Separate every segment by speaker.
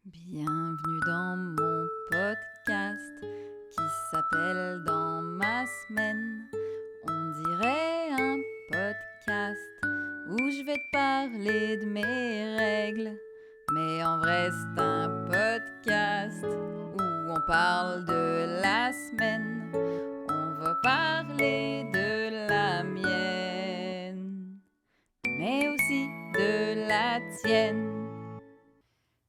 Speaker 1: Bienvenue dans mon podcast qui s'appelle Dans ma semaine. On dirait un podcast où je vais te parler de mes règles. Mais en vrai, c'est un podcast où on parle de la semaine. On va parler de la mienne, mais aussi de la tienne.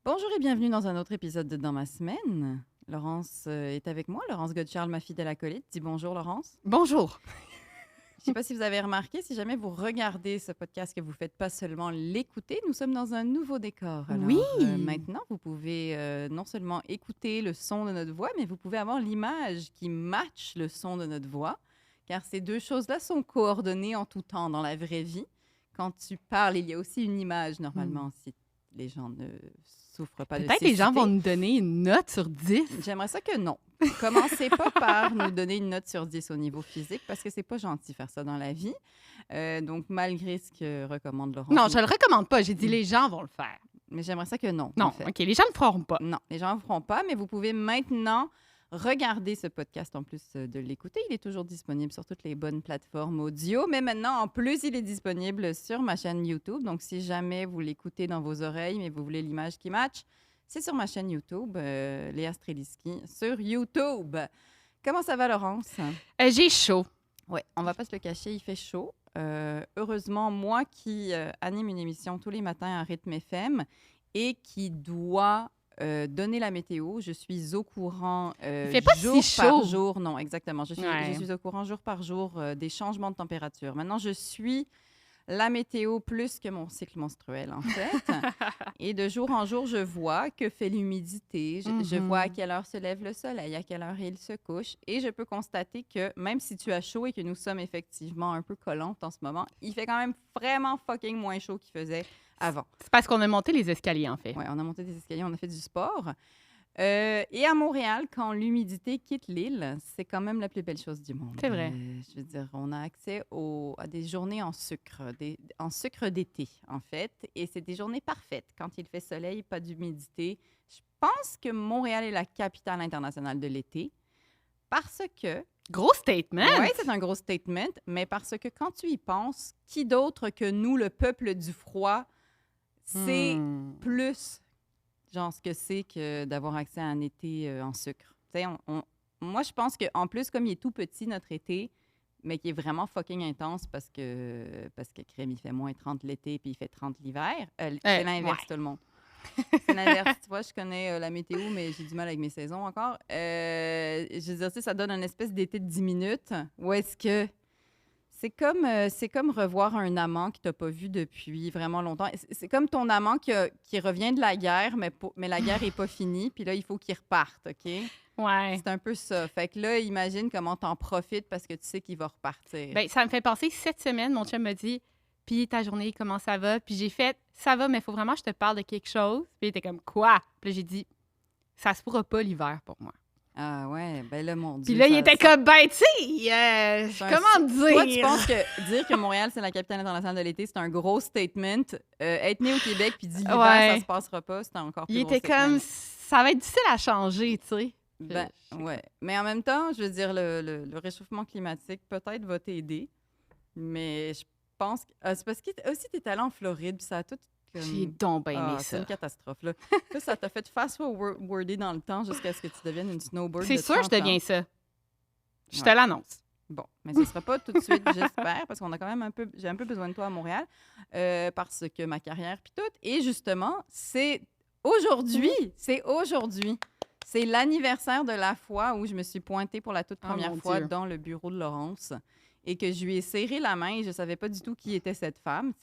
Speaker 1: Bonjour et bienvenue dans un autre épisode de Dans ma semaine. Laurence est avec moi. Laurence Godcharles, ma fidèle acolyte. Dis bonjour, Laurence.
Speaker 2: Bonjour.
Speaker 1: Je ne sais pas si vous avez remarqué, si jamais vous regardez ce podcast, que vous ne faites pas seulement l'écouter, nous sommes dans un nouveau décor. Alors,
Speaker 2: Oui.
Speaker 1: Maintenant, vous pouvez non seulement écouter le son de notre voix, mais vous pouvez avoir l'image qui matche le son de notre voix, car ces deux choses-là sont coordonnées en tout temps dans la vraie vie. Quand tu parles, il y a aussi une image, normalement, si les gens ne souffrent pas de
Speaker 2: Peut-être les gens
Speaker 1: cécité.
Speaker 2: vont nous donner une note sur 10.
Speaker 1: J'aimerais ça que non. Commencez pas par nous donner une note sur 10 au niveau physique, parce que c'est pas gentil faire ça dans la vie. Donc, malgré ce que recommande Laurence.
Speaker 2: Non, je le recommande pas. J'ai dit les gens vont le faire.
Speaker 1: Mais j'aimerais ça que non.
Speaker 2: Non,
Speaker 1: en fait.
Speaker 2: OK, les gens ne le feront pas.
Speaker 1: Non, les gens ne le feront pas, mais vous pouvez maintenant regarder ce podcast en plus de l'écouter. Il est toujours disponible sur toutes les bonnes plateformes audio, mais maintenant, en plus, il est disponible sur ma chaîne YouTube. Donc, si jamais vous l'écoutez dans vos oreilles, mais vous voulez l'image qui match, c'est sur ma chaîne YouTube, Léa Streliski, sur YouTube. Comment ça va, Laurence?
Speaker 2: J'ai chaud.
Speaker 1: Oui, on va pas se le cacher, il fait chaud. Heureusement, moi qui anime une émission tous les matins à Rythme FM et qui doit donner la météo, je suis au courant
Speaker 2: fait pas
Speaker 1: jour
Speaker 2: si
Speaker 1: par
Speaker 2: chaud.
Speaker 1: jour. Non, exactement. Je
Speaker 2: Ouais.
Speaker 1: suis au courant jour par jour des changements de température. Maintenant, je suis la météo plus que mon cycle menstruel, en fait. Et de jour en jour, je vois que fait l'humidité. Je vois à quelle heure se lève le soleil, à quelle heure il se couche. Et je peux constater que même si tu as chaud et que nous sommes effectivement un peu collantes en ce moment, il fait quand même vraiment fucking moins chaud qu'il faisait avant.
Speaker 2: C'est parce qu'on a monté les escaliers, en fait.
Speaker 1: Ouais, on a monté des escaliers, on a fait du sport. Et à Montréal, quand l'humidité quitte l'île, c'est quand même la plus belle chose du monde.
Speaker 2: C'est vrai.
Speaker 1: Je veux dire, on a accès à des journées en sucre d'été, en fait. Et c'est des journées parfaites. Quand il fait soleil, pas d'humidité. Je pense que Montréal est la capitale internationale de l'été parce que...
Speaker 2: Gros statement.
Speaker 1: Oui, c'est un gros statement, mais parce que quand tu y penses, qui d'autre que nous, le peuple du froid, c'est plus... genre ce que c'est que d'avoir accès à un été en sucre. Tu sais, moi, je pense qu'en plus, comme il est tout petit, notre été, mais qui est vraiment fucking intense parce que crème, il fait moins 30 l'été puis il fait 30 l'hiver. C'est l'inverse,
Speaker 2: ouais.
Speaker 1: tout le monde. C'est l'inverse. Tu vois, je connais la météo, mais j'ai du mal avec mes saisons encore. Je veux dire, tu sais, ça donne une espèce d'été de 10 minutes. Où est-ce que... C'est comme revoir un amant que tu n'as pas vu depuis vraiment longtemps. C'est comme ton amant qui revient de la guerre, mais la guerre n'est pas finie, puis là, il faut qu'il reparte, OK?
Speaker 2: Ouais.
Speaker 1: C'est un peu ça. Fait que là, imagine comment tu en profites parce que tu sais qu'il va repartir.
Speaker 2: Ben, ça me fait penser, cette semaine, mon chum m'a dit, puis ta journée, comment ça va? Puis j'ai fait, ça va, mais il faut vraiment que je te parle de quelque chose. Puis il était comme, quoi? Puis là, j'ai dit, ça se pourra pas l'hiver pour moi.
Speaker 1: Ah ouais, ben là, mon Dieu.
Speaker 2: Puis là, il était comme, ben, tu sais,
Speaker 1: c'est
Speaker 2: comment dire?
Speaker 1: Toi, tu penses que dire que Montréal, c'est la capitale internationale de l'été, c'est un gros statement. Être né au Québec puis dire l'hiver,
Speaker 2: Ouais.
Speaker 1: ça se passera pas, c'est encore plus
Speaker 2: Il
Speaker 1: gros
Speaker 2: était
Speaker 1: statement.
Speaker 2: comme, ça va être difficile à changer, tu sais.
Speaker 1: Ben, ouais. Mais en même temps, je veux dire, le réchauffement climatique peut-être va t'aider, mais je pense que... c'est parce que aussi, t'es allé en Floride, puis ça a tout...
Speaker 2: J'ai donc bien aimé
Speaker 1: C'est
Speaker 2: ça.
Speaker 1: une catastrophe, là. Là, ça t'a fait fast-forwarder dans le temps jusqu'à ce que tu deviennes une snowboard
Speaker 2: C'est
Speaker 1: de
Speaker 2: sûr, je
Speaker 1: 30 ans.
Speaker 2: deviens ça. Je te
Speaker 1: Ouais.
Speaker 2: l'annonce.
Speaker 1: Bon, mais ce ne sera pas tout de suite, j'espère, parce qu'on a quand même j'ai un peu besoin de toi à Montréal, parce que ma carrière, puis tout. Et justement, c'est aujourd'hui. C'est l'anniversaire de la fois où je me suis pointée pour la toute
Speaker 2: Oh,
Speaker 1: première
Speaker 2: mon
Speaker 1: fois
Speaker 2: Dieu.
Speaker 1: dans le bureau de Laurence et que je lui ai serré la main et je ne savais pas du tout qui était cette femme.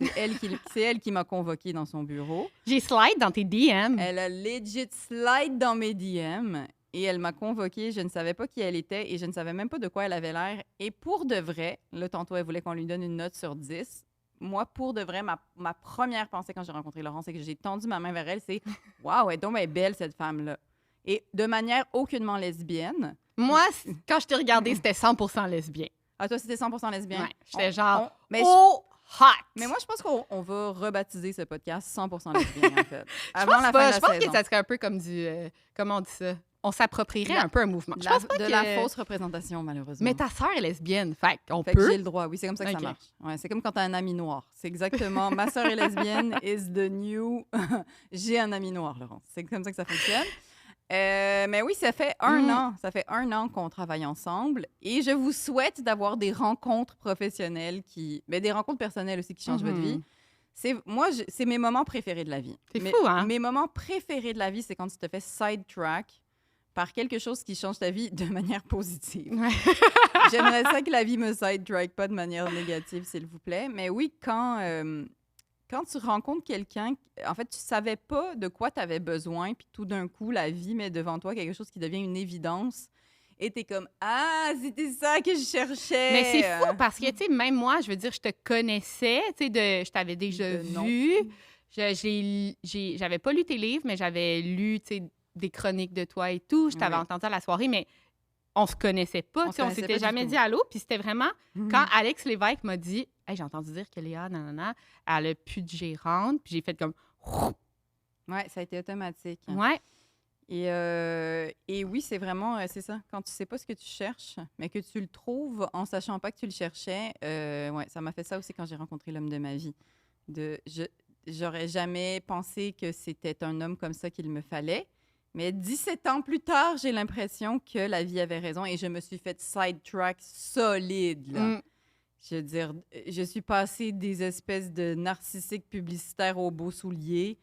Speaker 1: C'est elle qui m'a convoquée dans son bureau.
Speaker 2: J'ai slide dans tes DM.
Speaker 1: Elle a legit slide dans mes DM et elle m'a convoquée. Je ne savais pas qui elle était et je ne savais même pas de quoi elle avait l'air. Et pour de vrai, là, tantôt, elle voulait qu'on lui donne une note sur 10. Moi, pour de vrai, ma première pensée quand j'ai rencontré Laurence et que j'ai tendu ma main vers elle, c'est « Waouh, elle est donc bien belle, cette femme-là. » Et de manière aucunement lesbienne.
Speaker 2: Moi, quand je t'ai regardé, c'était 100% lesbien.
Speaker 1: Ah, toi, c'était 100% lesbien?
Speaker 2: Ouais, j'étais genre,
Speaker 1: mais
Speaker 2: oh, hot!
Speaker 1: Mais moi, je pense qu'on va rebaptiser ce podcast 100% lesbien, en fait.
Speaker 2: Je
Speaker 1: Avant
Speaker 2: pense
Speaker 1: la
Speaker 2: pas.
Speaker 1: fin de
Speaker 2: Je
Speaker 1: la
Speaker 2: pense
Speaker 1: saison.
Speaker 2: que ça serait un peu comme du... comment on dit ça? On s'approprierait
Speaker 1: La-
Speaker 2: un peu un mouvement. Je pense pas
Speaker 1: de
Speaker 2: que...
Speaker 1: la fausse représentation, malheureusement.
Speaker 2: Mais ta sœur est lesbienne, fait qu'on
Speaker 1: Fait que
Speaker 2: peut.
Speaker 1: j'ai le droit. Oui, c'est comme ça que
Speaker 2: Ok.
Speaker 1: ça marche. Ouais, c'est comme quand t'as un ami noir. C'est exactement, ma sœur est lesbienne, is the new... j'ai un ami noir, Laurence. C'est comme ça que ça fonctionne. Mais oui, ça fait un an. Ça fait un an qu'on travaille ensemble. Et je vous souhaite d'avoir des rencontres professionnelles mais des rencontres personnelles aussi qui changent votre vie. C'est mes moments préférés de la vie.
Speaker 2: C'est fou, hein?
Speaker 1: Mes moments préférés de la vie, c'est quand tu te fais sidetrack par quelque chose qui change ta vie de manière positive.
Speaker 2: Ouais.
Speaker 1: J'aimerais ça que la vie me sidetrack pas de manière négative, s'il vous plaît. Mais oui, quand tu rencontres quelqu'un, en fait, tu savais pas de quoi tu avais besoin, puis tout d'un coup, la vie met devant toi quelque chose qui devient une évidence. Et t'es comme « Ah, c'était ça que je cherchais! »
Speaker 2: Mais c'est fou parce que, tu sais, même moi, je veux dire, je te connaissais, tu sais, je t'avais déjà vu. J'avais pas lu tes livres, mais j'avais lu, tu sais, des chroniques de toi et tout. Je t'avais
Speaker 1: Oui.
Speaker 2: entendu à la soirée, mais on se connaissait pas, tu sais, on
Speaker 1: connaissait
Speaker 2: s'était
Speaker 1: pas du
Speaker 2: jamais
Speaker 1: tout.
Speaker 2: dit allô. Puis c'était vraiment quand Alex Lévesque m'a dit « Hey, j'ai entendu dire que Léa, nanana, elle a plus de gérante. » Puis j'ai fait comme «
Speaker 1: Ouais, ça a été automatique.
Speaker 2: Ouais. »
Speaker 1: Et oui, c'est vraiment, c'est ça. Quand tu sais pas ce que tu cherches, mais que tu le trouves en sachant pas que tu le cherchais, ouais, ça m'a fait ça aussi quand j'ai rencontré l'homme de ma vie. J'aurais jamais pensé que c'était un homme comme ça qu'il me fallait. Mais 17 ans plus tard, j'ai l'impression que la vie avait raison et je me suis fait sidetrack solide, là.
Speaker 2: Mm.
Speaker 1: Je veux dire, je suis passée des espèces de narcissiques publicitaires aux beaux souliers.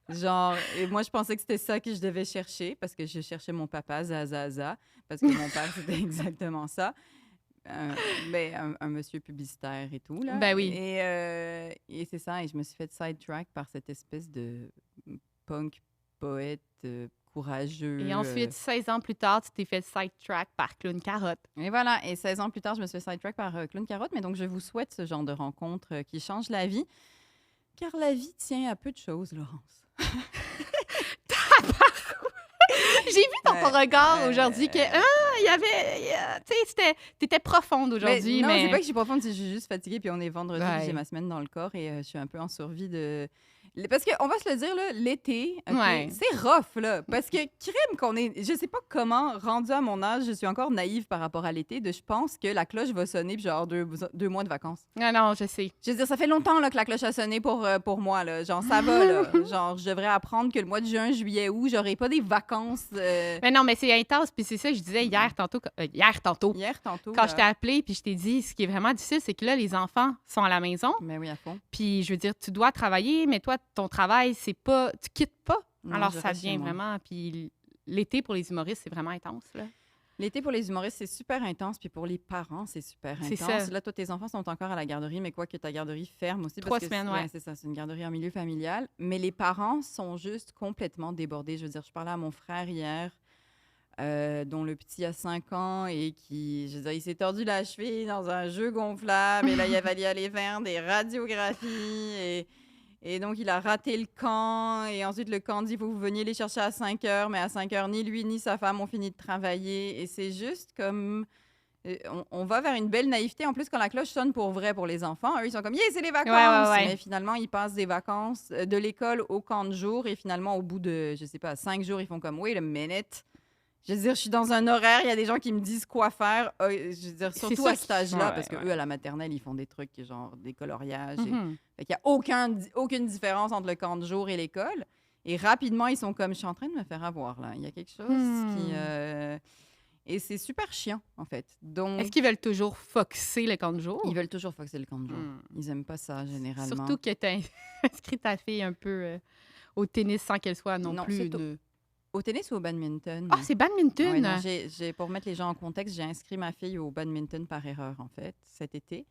Speaker 1: Genre, et moi, je pensais que c'était ça que je devais chercher parce que je cherchais mon papa, Zazaza, parce que mon père, c'était exactement ça. Un monsieur publicitaire et tout, là.
Speaker 2: Ben oui.
Speaker 1: Et c'est ça, et je me suis fait sidetrack par cette espèce de punk poète courageux.
Speaker 2: Et ensuite, 16 ans plus tard, tu t'es fait sidetrack par Clown Carotte.
Speaker 1: Et voilà, et 16 ans plus tard, je me suis fait sidetrack par Clown Carotte, mais donc je vous souhaite ce genre de rencontre qui change la vie, car la vie tient à peu de choses, Laurence.
Speaker 2: J'ai vu dans ton regard aujourd'hui que il y avait, tu sais, t'étais profonde aujourd'hui,
Speaker 1: Non,
Speaker 2: mais
Speaker 1: c'est pas que je suis profonde, c'est que je suis juste fatiguée, puis on est vendredi,
Speaker 2: Ouais.
Speaker 1: puis j'ai ma semaine dans le corps et je suis un peu en survie de... Parce qu'on va se le dire, là, l'été, ok,
Speaker 2: Ouais.
Speaker 1: c'est rough, là. Parce que crime qu'on est... Je sais pas comment, rendu à mon âge, je suis encore naïve par rapport à l'été, je pense que la cloche va sonner, puis genre 2 mois de vacances.
Speaker 2: ah non, je sais.
Speaker 1: Je veux dire, ça fait longtemps là, que la cloche a sonné pour moi. Là. Genre, ça va. Là. Genre, je devrais apprendre que le mois de juin, juillet, août, j'aurai pas des vacances.
Speaker 2: Mais non, mais c'est intense, puis c'est ça que je disais hier tantôt,
Speaker 1: Hier, tantôt.
Speaker 2: quand je t'ai appelé, puis je t'ai dit, ce qui est vraiment difficile, c'est que là, les enfants sont à la maison,
Speaker 1: Mais oui, à fond.
Speaker 2: puis je veux dire, tu dois travailler, mais toi, ton travail, c'est pas, tu quittes pas.
Speaker 1: Non,
Speaker 2: Alors
Speaker 1: je
Speaker 2: ça
Speaker 1: reste chez
Speaker 2: devient
Speaker 1: moi.
Speaker 2: vraiment, puis l'été pour les humoristes, c'est vraiment intense, là.
Speaker 1: L'été pour les humoristes, c'est super intense. Puis pour les parents, c'est super
Speaker 2: C'est
Speaker 1: intense.
Speaker 2: ça.
Speaker 1: Là, toi, tes enfants sont encore à la garderie, mais quoi que ta garderie ferme aussi.
Speaker 2: 3
Speaker 1: parce que
Speaker 2: semaines,
Speaker 1: c'est-
Speaker 2: ouais.
Speaker 1: C'est ça, c'est une garderie en milieu familial. Mais les parents sont juste complètement débordés. Je veux dire, je parlais à mon frère hier, dont le petit a 5 ans et qui, je veux dire, il s'est tordu la cheville dans un jeu gonflable. Et là, il avait aller faire des radiographies. Et donc, il a raté le camp. Et ensuite, le camp dit, il faut que vous veniez les chercher à 5 heures. Mais à 5 heures, ni lui ni sa femme ont fini de travailler. Et c'est juste comme... on va vers une belle naïveté. En plus, quand la cloche sonne pour vrai pour les enfants, eux, ils sont comme, yeah, c'est les vacances!
Speaker 2: Ouais.
Speaker 1: Mais finalement, ils passent des vacances de l'école au camp de jour. Et finalement, au bout de, je sais pas, 5 jours, ils font comme, wait a minute. Je veux dire, je suis dans un horaire, il y a des gens qui me disent quoi faire. Je veux dire, surtout
Speaker 2: ça
Speaker 1: à cet âge-là,
Speaker 2: ouais,
Speaker 1: parce que
Speaker 2: ouais.
Speaker 1: eux, à la maternelle, ils font des trucs genre des coloriages.
Speaker 2: Mhm.
Speaker 1: Fait qu'il n'y a aucune différence entre le camp de jour et l'école. Et rapidement, ils sont comme, je suis en train de me faire avoir, là. Il y a quelque chose qui... Et c'est super chiant, en fait. Donc,
Speaker 2: Est-ce qu'ils veulent toujours foxer le camp de jour?
Speaker 1: ils veulent toujours foxer le camp de jour.
Speaker 2: Hmm.
Speaker 1: Ils n'aiment pas ça, généralement.
Speaker 2: Surtout que tu as inscrit ta fille un peu au tennis sans qu'elle soit non,
Speaker 1: Non,
Speaker 2: plus...
Speaker 1: c'est Au tennis ou au badminton?
Speaker 2: Ah, c'est badminton!
Speaker 1: Ouais, non, pour mettre les gens en contexte, j'ai inscrit ma fille au badminton par erreur, en fait, cet été.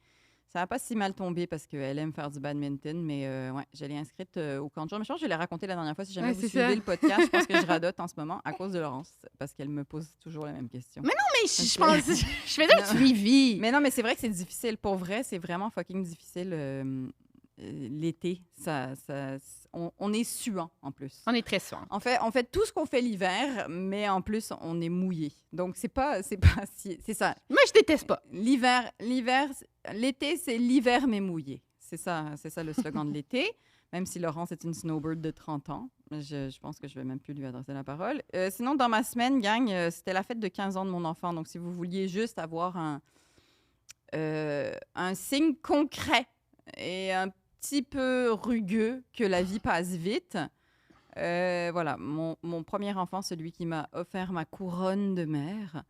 Speaker 1: Ça n'a pas si mal tombé parce qu'elle aime faire du badminton, mais ouais, je l'ai inscrite au camp de jour. Mais je pense que je l'ai raconté la dernière fois. Si jamais
Speaker 2: Ouais,
Speaker 1: vous
Speaker 2: c'est
Speaker 1: suivez
Speaker 2: ça.
Speaker 1: le podcast, je pense que je radote en ce moment à cause de Laurence, parce qu'elle me pose toujours la même question.
Speaker 2: Mais je pense... Je faisais un
Speaker 1: Non.
Speaker 2: suivi!
Speaker 1: Mais non, mais c'est vrai que c'est difficile. Pour vrai, c'est vraiment fucking difficile. l'été, on est suant en plus.
Speaker 2: On est très soin.
Speaker 1: En fait, on fait tout ce qu'on fait l'hiver, mais en plus, on est mouillé. Donc, c'est pas c'est ça.
Speaker 2: Moi, je déteste pas.
Speaker 1: L'été, c'est l'hiver, mais mouillé. C'est ça le slogan de l'été. Même si Laurence est une snowbird de 30 ans, je pense que je vais même plus lui adresser la parole. Sinon, dans ma semaine, gang, c'était la fête de 15 ans de mon enfant. Donc, si vous vouliez juste avoir un signe concret et un petit peu rugueux que la vie passe vite, voilà, mon premier enfant, celui qui m'a offert ma couronne de mère,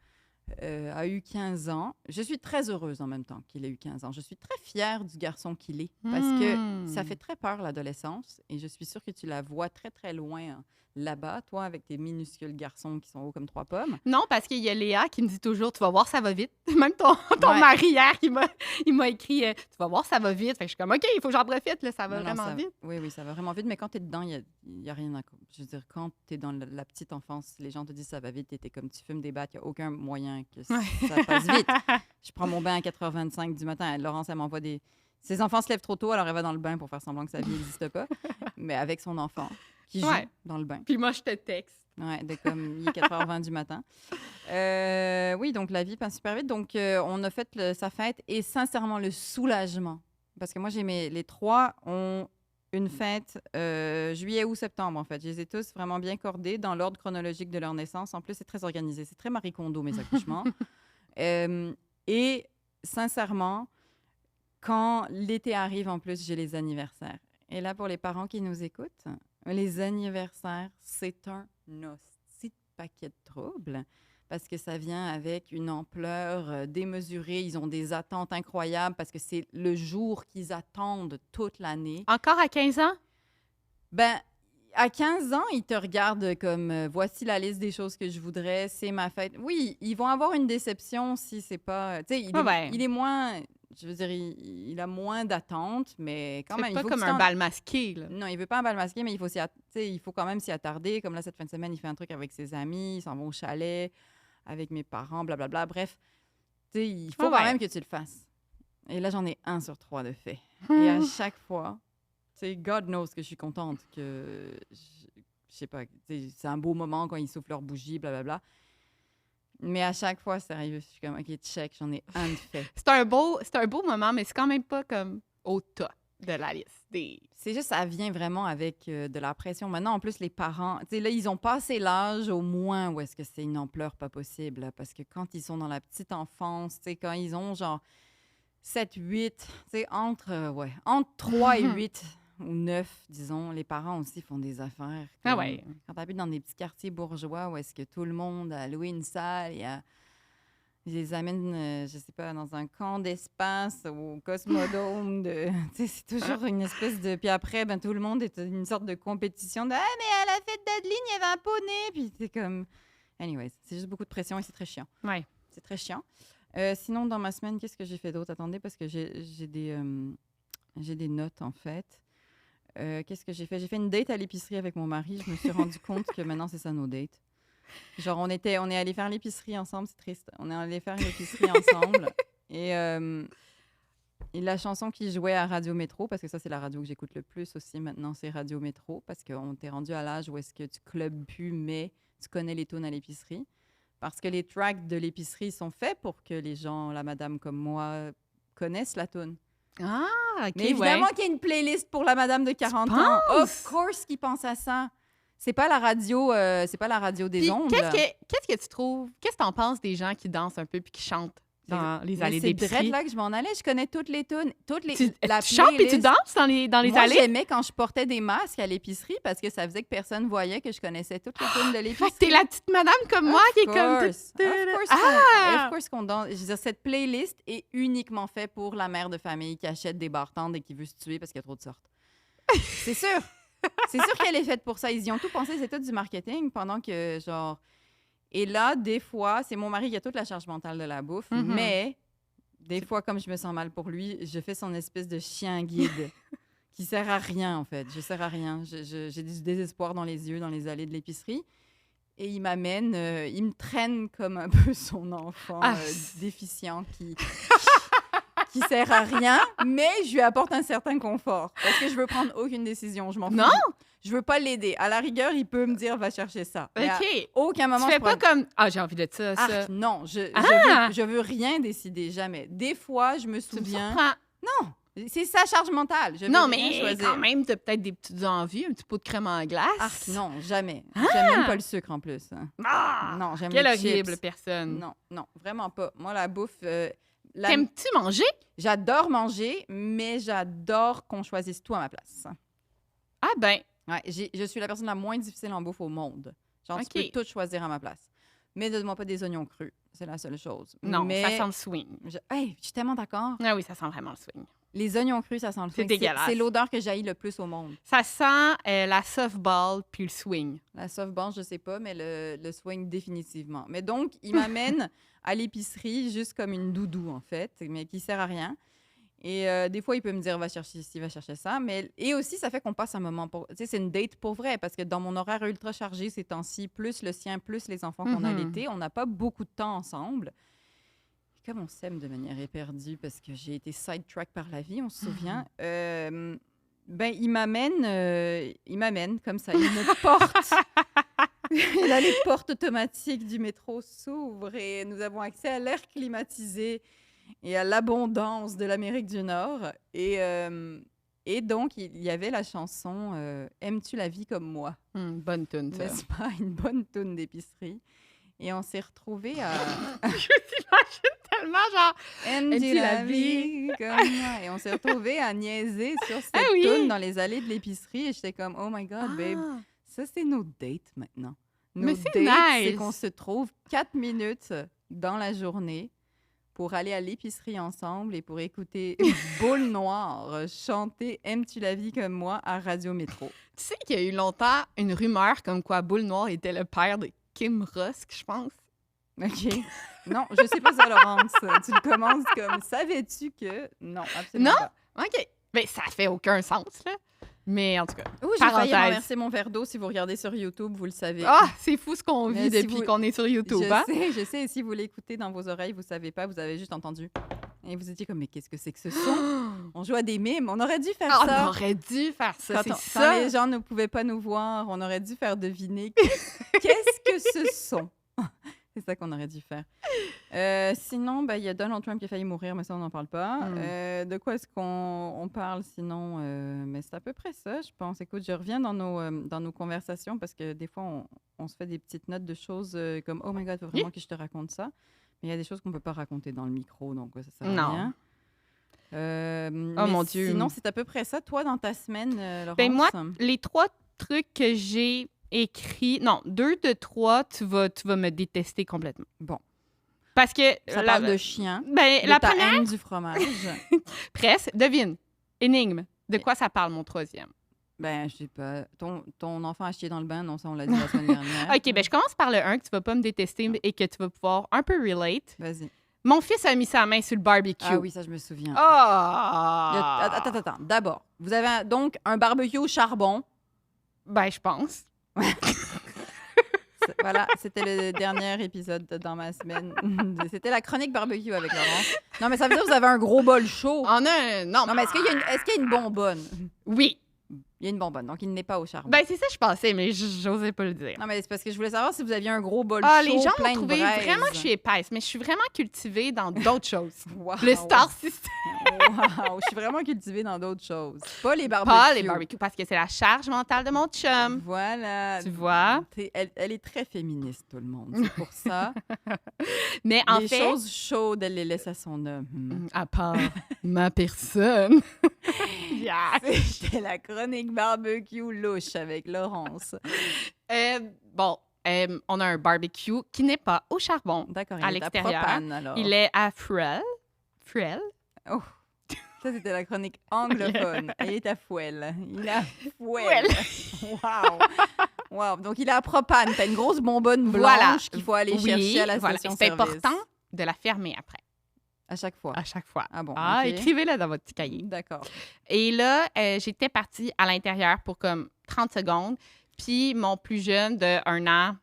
Speaker 1: a eu 15 ans. Je suis très heureuse en même temps qu'il ait eu 15 ans. Je suis très fière du garçon qu'il est parce que ça fait très peur l'adolescence et je suis sûre que tu la vois très, très loin là-bas, toi, avec tes minuscules garçons qui sont hauts comme 3 pommes.
Speaker 2: Non, parce qu'il y a Léa qui me dit toujours, tu vas voir, ça va vite. Même ton
Speaker 1: Ouais.
Speaker 2: mari hier, il m'a écrit, tu vas voir, ça va vite. Fait que je suis comme, OK, il faut que j'en profite, là, ça va
Speaker 1: Non,
Speaker 2: vraiment
Speaker 1: ça-
Speaker 2: vite.
Speaker 1: Oui, ça va vraiment vite. Mais quand tu es dedans, il y a rien à... Je veux dire, quand tu es dans la petite enfance, les gens te disent ça va vite, et comme tu fumes des battes, il n'y a aucun moyen que ça passe vite. Je prends mon bain à 4h25 du matin. Laurence, elle m'envoie des... Ses enfants se lèvent trop tôt, alors elle va dans le bain pour faire semblant que sa vie n'existe pas. Mais avec son enfant qui joue dans le bain.
Speaker 2: Puis moi, je te texte.
Speaker 1: Ouais, il est 4h20 du matin. Oui, donc la vie passe super vite. Donc, on a fait sa fête et sincèrement, le soulagement. Parce que moi, les 3 ont une fête juillet, août, septembre, en fait. Je les ai tous vraiment bien cordés dans l'ordre chronologique de leur naissance. En plus, c'est très organisé. C'est très Marie Kondo, mes accouchements. Et sincèrement, quand l'été arrive, en plus, j'ai les anniversaires. Et là, pour les parents qui nous écoutent, les anniversaires, c'est un hostie de paquet de troubles parce que ça vient avec une ampleur démesurée. Ils ont des attentes incroyables parce que c'est le jour qu'ils attendent toute l'année.
Speaker 2: Encore à 15 ans?
Speaker 1: Ben, à 15 ans, ils te regardent comme voici la liste des choses que je voudrais, c'est ma fête. Oui, ils vont avoir une déception si c'est pas. Tu sais, il est moins. Je veux dire, il a moins d'attentes, mais quand même.
Speaker 2: C'est pas comme un bal masqué, là.
Speaker 1: Non, il veut pas un bal masqué, mais il faut quand même s'y attarder. Comme là, cette fin de semaine, il fait un truc avec ses amis, ils s'en vont au chalet avec mes parents, blablabla. Bref, tu sais, il faut quand même que tu le fasses. Et là, j'en ai 1 sur 3 de fait. Et à chaque fois, tu sais, God knows que je suis contente que, je sais pas, c'est un beau moment quand ils soufflent leur bougie, blablabla. Mais à chaque fois, sérieux, je suis comme, OK, check, j'en ai 1 de fait.
Speaker 2: C'est un beau moment, mais c'est quand même pas comme au top de la liste.
Speaker 1: C'est juste, ça vient vraiment avec de la pression. Maintenant, en plus, les parents, tu sais, là, ils ont passé l'âge au moins où est-ce que c'est une ampleur pas possible. Là, parce que quand ils sont dans la petite enfance, tu sais, quand ils ont genre 7, 8, tu sais, entre 3 et 8 ou 9, disons, les parents aussi font des affaires.
Speaker 2: Ah ouais.
Speaker 1: Quand tu habites dans des petits quartiers bourgeois où est-ce que tout le monde a loué une salle et je les amène, je sais pas, dans un camp d'espace au Cosmodome. Tu sais, c'est toujours une espèce de... Puis après, ben, tout le monde est une sorte de compétition de « Ah, mais à la fête d'Adeline, il y avait un poney! » Puis c'est comme... Anyways, c'est juste beaucoup de pression et c'est très chiant.
Speaker 2: Ouais.
Speaker 1: C'est très chiant. Sinon, dans ma semaine, qu'est-ce que j'ai fait d'autre? Attendez, parce que j'ai des notes, en fait. Qu'est-ce que j'ai fait? J'ai fait une date à l'épicerie avec mon mari. Je me suis rendu compte que maintenant, c'est ça nos dates. Genre, on est allé faire l'épicerie ensemble, c'est triste. On est allé faire l'épicerie ensemble. Et la chanson qui jouait à Radio Métro, parce que ça, c'est la radio que j'écoute le plus aussi maintenant, c'est Radio Métro, parce qu'on t'est rendu à l'âge où est-ce que tu clubs plus, mais tu connais les tunes à l'épicerie. Parce que les tracks de l'épicerie sont faits pour que les gens, la madame comme moi, connaissent la tune.
Speaker 2: Ah, OK,
Speaker 1: Mais évidemment qu'il y a une playlist pour la madame de 40 ans. Of course qu'ils pensent à ça. C'est pas la radio des
Speaker 2: Puis,
Speaker 1: ondes.
Speaker 2: qu'est-ce que tu trouves? Qu'est-ce que t'en penses des gens qui dansent un peu puis qui chantent dans les allées d'épicerie?
Speaker 1: C'est direct là que je m'en allais. Je connais toutes les tunes.
Speaker 2: Tu chantes et tu danses dans les
Speaker 1: Moi,
Speaker 2: allées?
Speaker 1: j'aimais quand je portais des masques à l'épicerie parce que ça faisait que personne voyait que je connaissais toutes les tunes de l'épicerie.
Speaker 2: Fait que t'es la petite madame comme moi qui est comme...
Speaker 1: Of course qu'on danse. Je veux dire, cette playlist est uniquement faite pour la mère de famille qui achète des bartendes et qui veut se tuer parce qu'il y a trop de sortes. C'est sûr. C'est sûr qu'elle est faite pour ça. Ils y ont tout pensé. C'est tout du marketing pendant que, genre... Et là, des fois, c'est mon mari qui a toute la charge mentale de la bouffe, mais des fois, comme je me sens mal pour lui, je fais son espèce de chien guide qui sert à rien, en fait. Je sers à rien. J'ai du désespoir dans les yeux, dans les allées de l'épicerie. Et il m'amène, il me traîne comme un peu son enfant déficient qui sert à rien, mais je lui apporte un certain confort. Parce que je veux prendre aucune décision. Je m'en fous.
Speaker 2: Non?
Speaker 1: Je veux pas l'aider. À la rigueur, il peut me dire, va chercher ça. Mais à
Speaker 2: OK.
Speaker 1: aucun moment,
Speaker 2: Tu
Speaker 1: je
Speaker 2: fais pas
Speaker 1: pourrais-
Speaker 2: comme « Ah, j'ai envie de ça, ça.
Speaker 1: Arc, non,
Speaker 2: Ah!
Speaker 1: je veux rien décider, jamais. Des fois, je me
Speaker 2: Tu me
Speaker 1: souviens...
Speaker 2: surprends.
Speaker 1: Non, c'est sa charge mentale. Je veux
Speaker 2: Non,
Speaker 1: rien
Speaker 2: mais
Speaker 1: choisir.
Speaker 2: quand même, t'as peut-être des petites envies, un petit pot de crème en glace.
Speaker 1: Arc, non, jamais. J'aime même pas le sucre en plus.
Speaker 2: Ah!
Speaker 1: Non, j'aime
Speaker 2: Quelle
Speaker 1: les
Speaker 2: horrible
Speaker 1: chips.
Speaker 2: personne.
Speaker 1: Non, non, vraiment pas. Moi, la bouffe...
Speaker 2: T'aimes-tu manger?
Speaker 1: J'adore manger, mais j'adore qu'on choisisse tout à ma place.
Speaker 2: Ah ben,
Speaker 1: Ouais, je suis la personne la moins difficile en bouffe au monde. Genre,
Speaker 2: OK.
Speaker 1: tu peux tout choisir à ma place. Mais donne-moi pas des oignons crus. C'est la seule chose.
Speaker 2: non,
Speaker 1: mais
Speaker 2: ça sent le swing.
Speaker 1: Hey, je suis tellement d'accord.
Speaker 2: Ah oui, ça sent vraiment le swing.
Speaker 1: Les oignons crus, ça sent le
Speaker 2: C'est
Speaker 1: swing.
Speaker 2: dégueulasse.
Speaker 1: C'est l'odeur que j'haïs le plus au monde.
Speaker 2: Ça sent la softball puis le swing.
Speaker 1: La softball, je sais pas, mais le swing, définitivement. Mais donc, il m'amène à l'épicerie juste comme une doudou, en fait, mais qui sert à rien. Et des fois, il peut me dire, va chercher ci, va chercher ça. Et aussi, ça fait qu'on passe un moment pour... Tu sais, c'est une date pour vrai, parce que dans mon horaire ultra chargé ces temps-ci, plus le sien, plus les enfants qu'on a
Speaker 2: Mhm.
Speaker 1: l'été, on n'a pas beaucoup de temps ensemble. Et comme on s'aime de manière éperdue, parce que j'ai été sidetrack par la vie, on se souvient, ben, il m'amène comme ça, il me porte. Et là, les portes automatiques du métro s'ouvrent et nous avons accès à l'air climatisé et à l'abondance de l'Amérique du Nord. Et donc, il y avait la chanson Aimes-tu la vie comme moi?
Speaker 2: Bonne toune, ça.
Speaker 1: N'est-ce pas? Une bonne toune d'épicerie. Et on s'est retrouvés à
Speaker 2: Je t'imagine tellement genre...
Speaker 1: Aimes-tu la vie comme moi? Et on s'est retrouvés à niaiser sur cette
Speaker 2: Ah oui!
Speaker 1: toune dans les allées de l'épicerie. Et j'étais comme, oh my God, babe.
Speaker 2: Ah!
Speaker 1: Ça, c'est nos dates maintenant.
Speaker 2: Mais
Speaker 1: Nos
Speaker 2: c'est
Speaker 1: dates, c'est
Speaker 2: nice.
Speaker 1: qu'on se trouve 4 minutes dans la journée pour aller à l'épicerie ensemble et pour écouter Boule Noire chanter Aimes-tu la vie comme moi à Radio Métro.
Speaker 2: Tu sais qu'il y a eu longtemps une rumeur comme quoi Boule Noire était le père de Kim Rusk, je pense.
Speaker 1: OK? Non, je sais pas ça, Laurence. Tu le commences comme savais-tu que... Non, absolument
Speaker 2: Non?
Speaker 1: pas.
Speaker 2: OK. Ben, ça fait aucun sens, là. Mais en tout cas,
Speaker 1: Oui, j'ai failli
Speaker 2: parenthèse.
Speaker 1: renverser mon verre d'eau. Si vous regardez sur YouTube, vous le savez.
Speaker 2: Ah, c'est fou ce qu'on
Speaker 1: Mais
Speaker 2: vit
Speaker 1: si
Speaker 2: depuis
Speaker 1: vous-
Speaker 2: qu'on est sur YouTube, hein?
Speaker 1: Je sais. Et si vous l'écoutez dans vos oreilles, vous savez pas, vous avez juste entendu. Et vous étiez comme, mais qu'est-ce que c'est que ce son? On joue à des mimes. On aurait dû faire
Speaker 2: Ah,
Speaker 1: ça.
Speaker 2: on aurait dû faire ça,
Speaker 1: Quand,
Speaker 2: c'est
Speaker 1: quand
Speaker 2: ça.
Speaker 1: les gens ne pouvaient pas nous voir, on aurait dû faire deviner qu'est-ce que ce son. C'est ça qu'on aurait dû faire. Sinon, ben, il y a Donald Trump qui a failli mourir, mais ça, on n'en parle pas. De quoi est-ce qu'on parle sinon? Mais c'est à peu près ça, je pense. Écoute, je reviens dans nos conversations parce que des fois, on se fait des petites notes de choses comme « Oh my God, il faut vraiment que je te raconte ça. » Mais il y a des choses qu'on ne peut pas raconter dans le micro, donc ça sert à
Speaker 2: Non.
Speaker 1: rien.
Speaker 2: Oh
Speaker 1: Mais
Speaker 2: mon Dieu.
Speaker 1: Sinon, c'est à peu près ça. Toi, dans ta semaine, Laurence?
Speaker 2: Ben moi, les 3 trucs que j'ai écrits, non, 2 de 3, tu vas me détester complètement.
Speaker 1: Bon.
Speaker 2: Parce que
Speaker 1: Ça parle de chien,
Speaker 2: ben,
Speaker 1: de
Speaker 2: la
Speaker 1: ta
Speaker 2: première,
Speaker 1: haine du fromage.
Speaker 2: presque, devine, énigme. De quoi ça parle, mon 3e?
Speaker 1: Ben, je sais pas. Ton enfant a chié dans le bain, non, ça, on l'a dit la semaine dernière.
Speaker 2: OK, ben je commence par le 1 que tu vas pas me détester et que tu vas pouvoir un peu relate.
Speaker 1: Vas-y.
Speaker 2: Mon fils a mis sa main sur le barbecue.
Speaker 1: Ah oui, ça, je me souviens.
Speaker 2: Ah!
Speaker 1: Attends. D'abord, vous avez donc un barbecue au charbon.
Speaker 2: Ben, je pense.
Speaker 1: Voilà, c'était le dernier épisode dans ma semaine. C'était la chronique barbecue avec Laurence. Non, mais ça veut dire que vous avez un gros bol chaud.
Speaker 2: On a non,
Speaker 1: Non, mais est-ce qu'il y a une bonbonne?
Speaker 2: oui.
Speaker 1: Il y a une bonbonne, donc il n'est pas au charbon.
Speaker 2: Ben, c'est ça que je pensais, mais j'osais pas le dire.
Speaker 1: Non, mais c'est parce que je voulais savoir si vous aviez un gros bol
Speaker 2: Ah,
Speaker 1: chaud,
Speaker 2: les gens
Speaker 1: plein
Speaker 2: m'ont
Speaker 1: de
Speaker 2: trouvé
Speaker 1: braise.
Speaker 2: vraiment que je suis épaisse, mais je suis vraiment cultivée dans d'autres choses.
Speaker 1: Wow.
Speaker 2: Le Star System.
Speaker 1: Wow, je suis vraiment cultivée dans d'autres choses. Pas les barbecues.
Speaker 2: Pas les barbecues, parce que c'est la charge mentale de mon chum.
Speaker 1: Voilà.
Speaker 2: Tu vois?
Speaker 1: Elle est très féministe, tout le monde. C'est pour ça.
Speaker 2: Mais en
Speaker 1: les
Speaker 2: fait,
Speaker 1: choses chaudes, elle les laisse à son homme.
Speaker 2: à part ma personne. Yes.
Speaker 1: C'était la chronique barbecue louche avec Laurence.
Speaker 2: Bon, on a un barbecue qui n'est pas au charbon.
Speaker 1: D'accord, il
Speaker 2: À
Speaker 1: est à
Speaker 2: l'extérieur,
Speaker 1: propane, alors.
Speaker 2: Il est à Frel. Frel?
Speaker 1: Oh, ça, c'était la chronique anglophone. Il est à Fouel. Il est à Fouel. Wow! Wow! Donc, il est à propane. T'as une grosse bonbonne blanche
Speaker 2: Voilà.
Speaker 1: qu'il faut aller
Speaker 2: Oui,
Speaker 1: chercher à la
Speaker 2: voilà.
Speaker 1: station
Speaker 2: C'est
Speaker 1: service.
Speaker 2: important de la fermer après,
Speaker 1: À chaque fois.
Speaker 2: à chaque fois.
Speaker 1: Ah bon,
Speaker 2: Ah,
Speaker 1: ok.
Speaker 2: écrivez-le dans votre petit cahier.
Speaker 1: D'accord.
Speaker 2: Et là, j'étais partie à l'intérieur pour comme 30 secondes. Puis mon plus jeune de 1 an,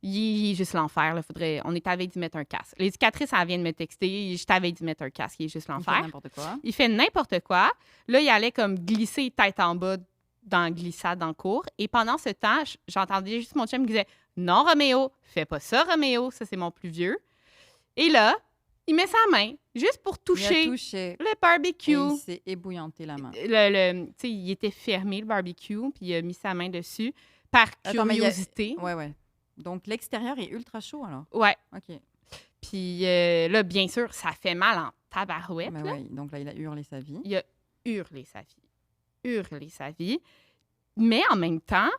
Speaker 2: Il est juste l'enfer. Là. On est à veille d'y mettre un casque. L'éducatrice, elle vient de me texter. Je t'avais d'y mettre un casque. Il est juste
Speaker 1: Il
Speaker 2: l'enfer.
Speaker 1: fait n'importe quoi.
Speaker 2: Il fait n'importe quoi. Là, il allait comme glisser tête en bas dans la glissade en cours. Et pendant ce temps, j'entendais juste mon chum qui disait « Non, Roméo, fais pas ça, Roméo. » Ça, c'est mon plus vieux. Et là, il met sa main juste pour
Speaker 1: Il a
Speaker 2: toucher
Speaker 1: touché.
Speaker 2: le barbecue.
Speaker 1: Et il s'est ébouillanté la main.
Speaker 2: Tu sais, il était fermé, le barbecue, puis il a mis sa main dessus par
Speaker 1: Attends, mais
Speaker 2: curiosité.
Speaker 1: Ouais. Donc, l'extérieur est ultra chaud, alors.
Speaker 2: Ouais.
Speaker 1: OK.
Speaker 2: Puis là, bien sûr, ça fait mal en tabarouette.
Speaker 1: Mais
Speaker 2: là.
Speaker 1: ouais, donc là, il a hurlé sa vie.
Speaker 2: Il a hurlé sa vie. Hurlé sa vie. Mais en même temps,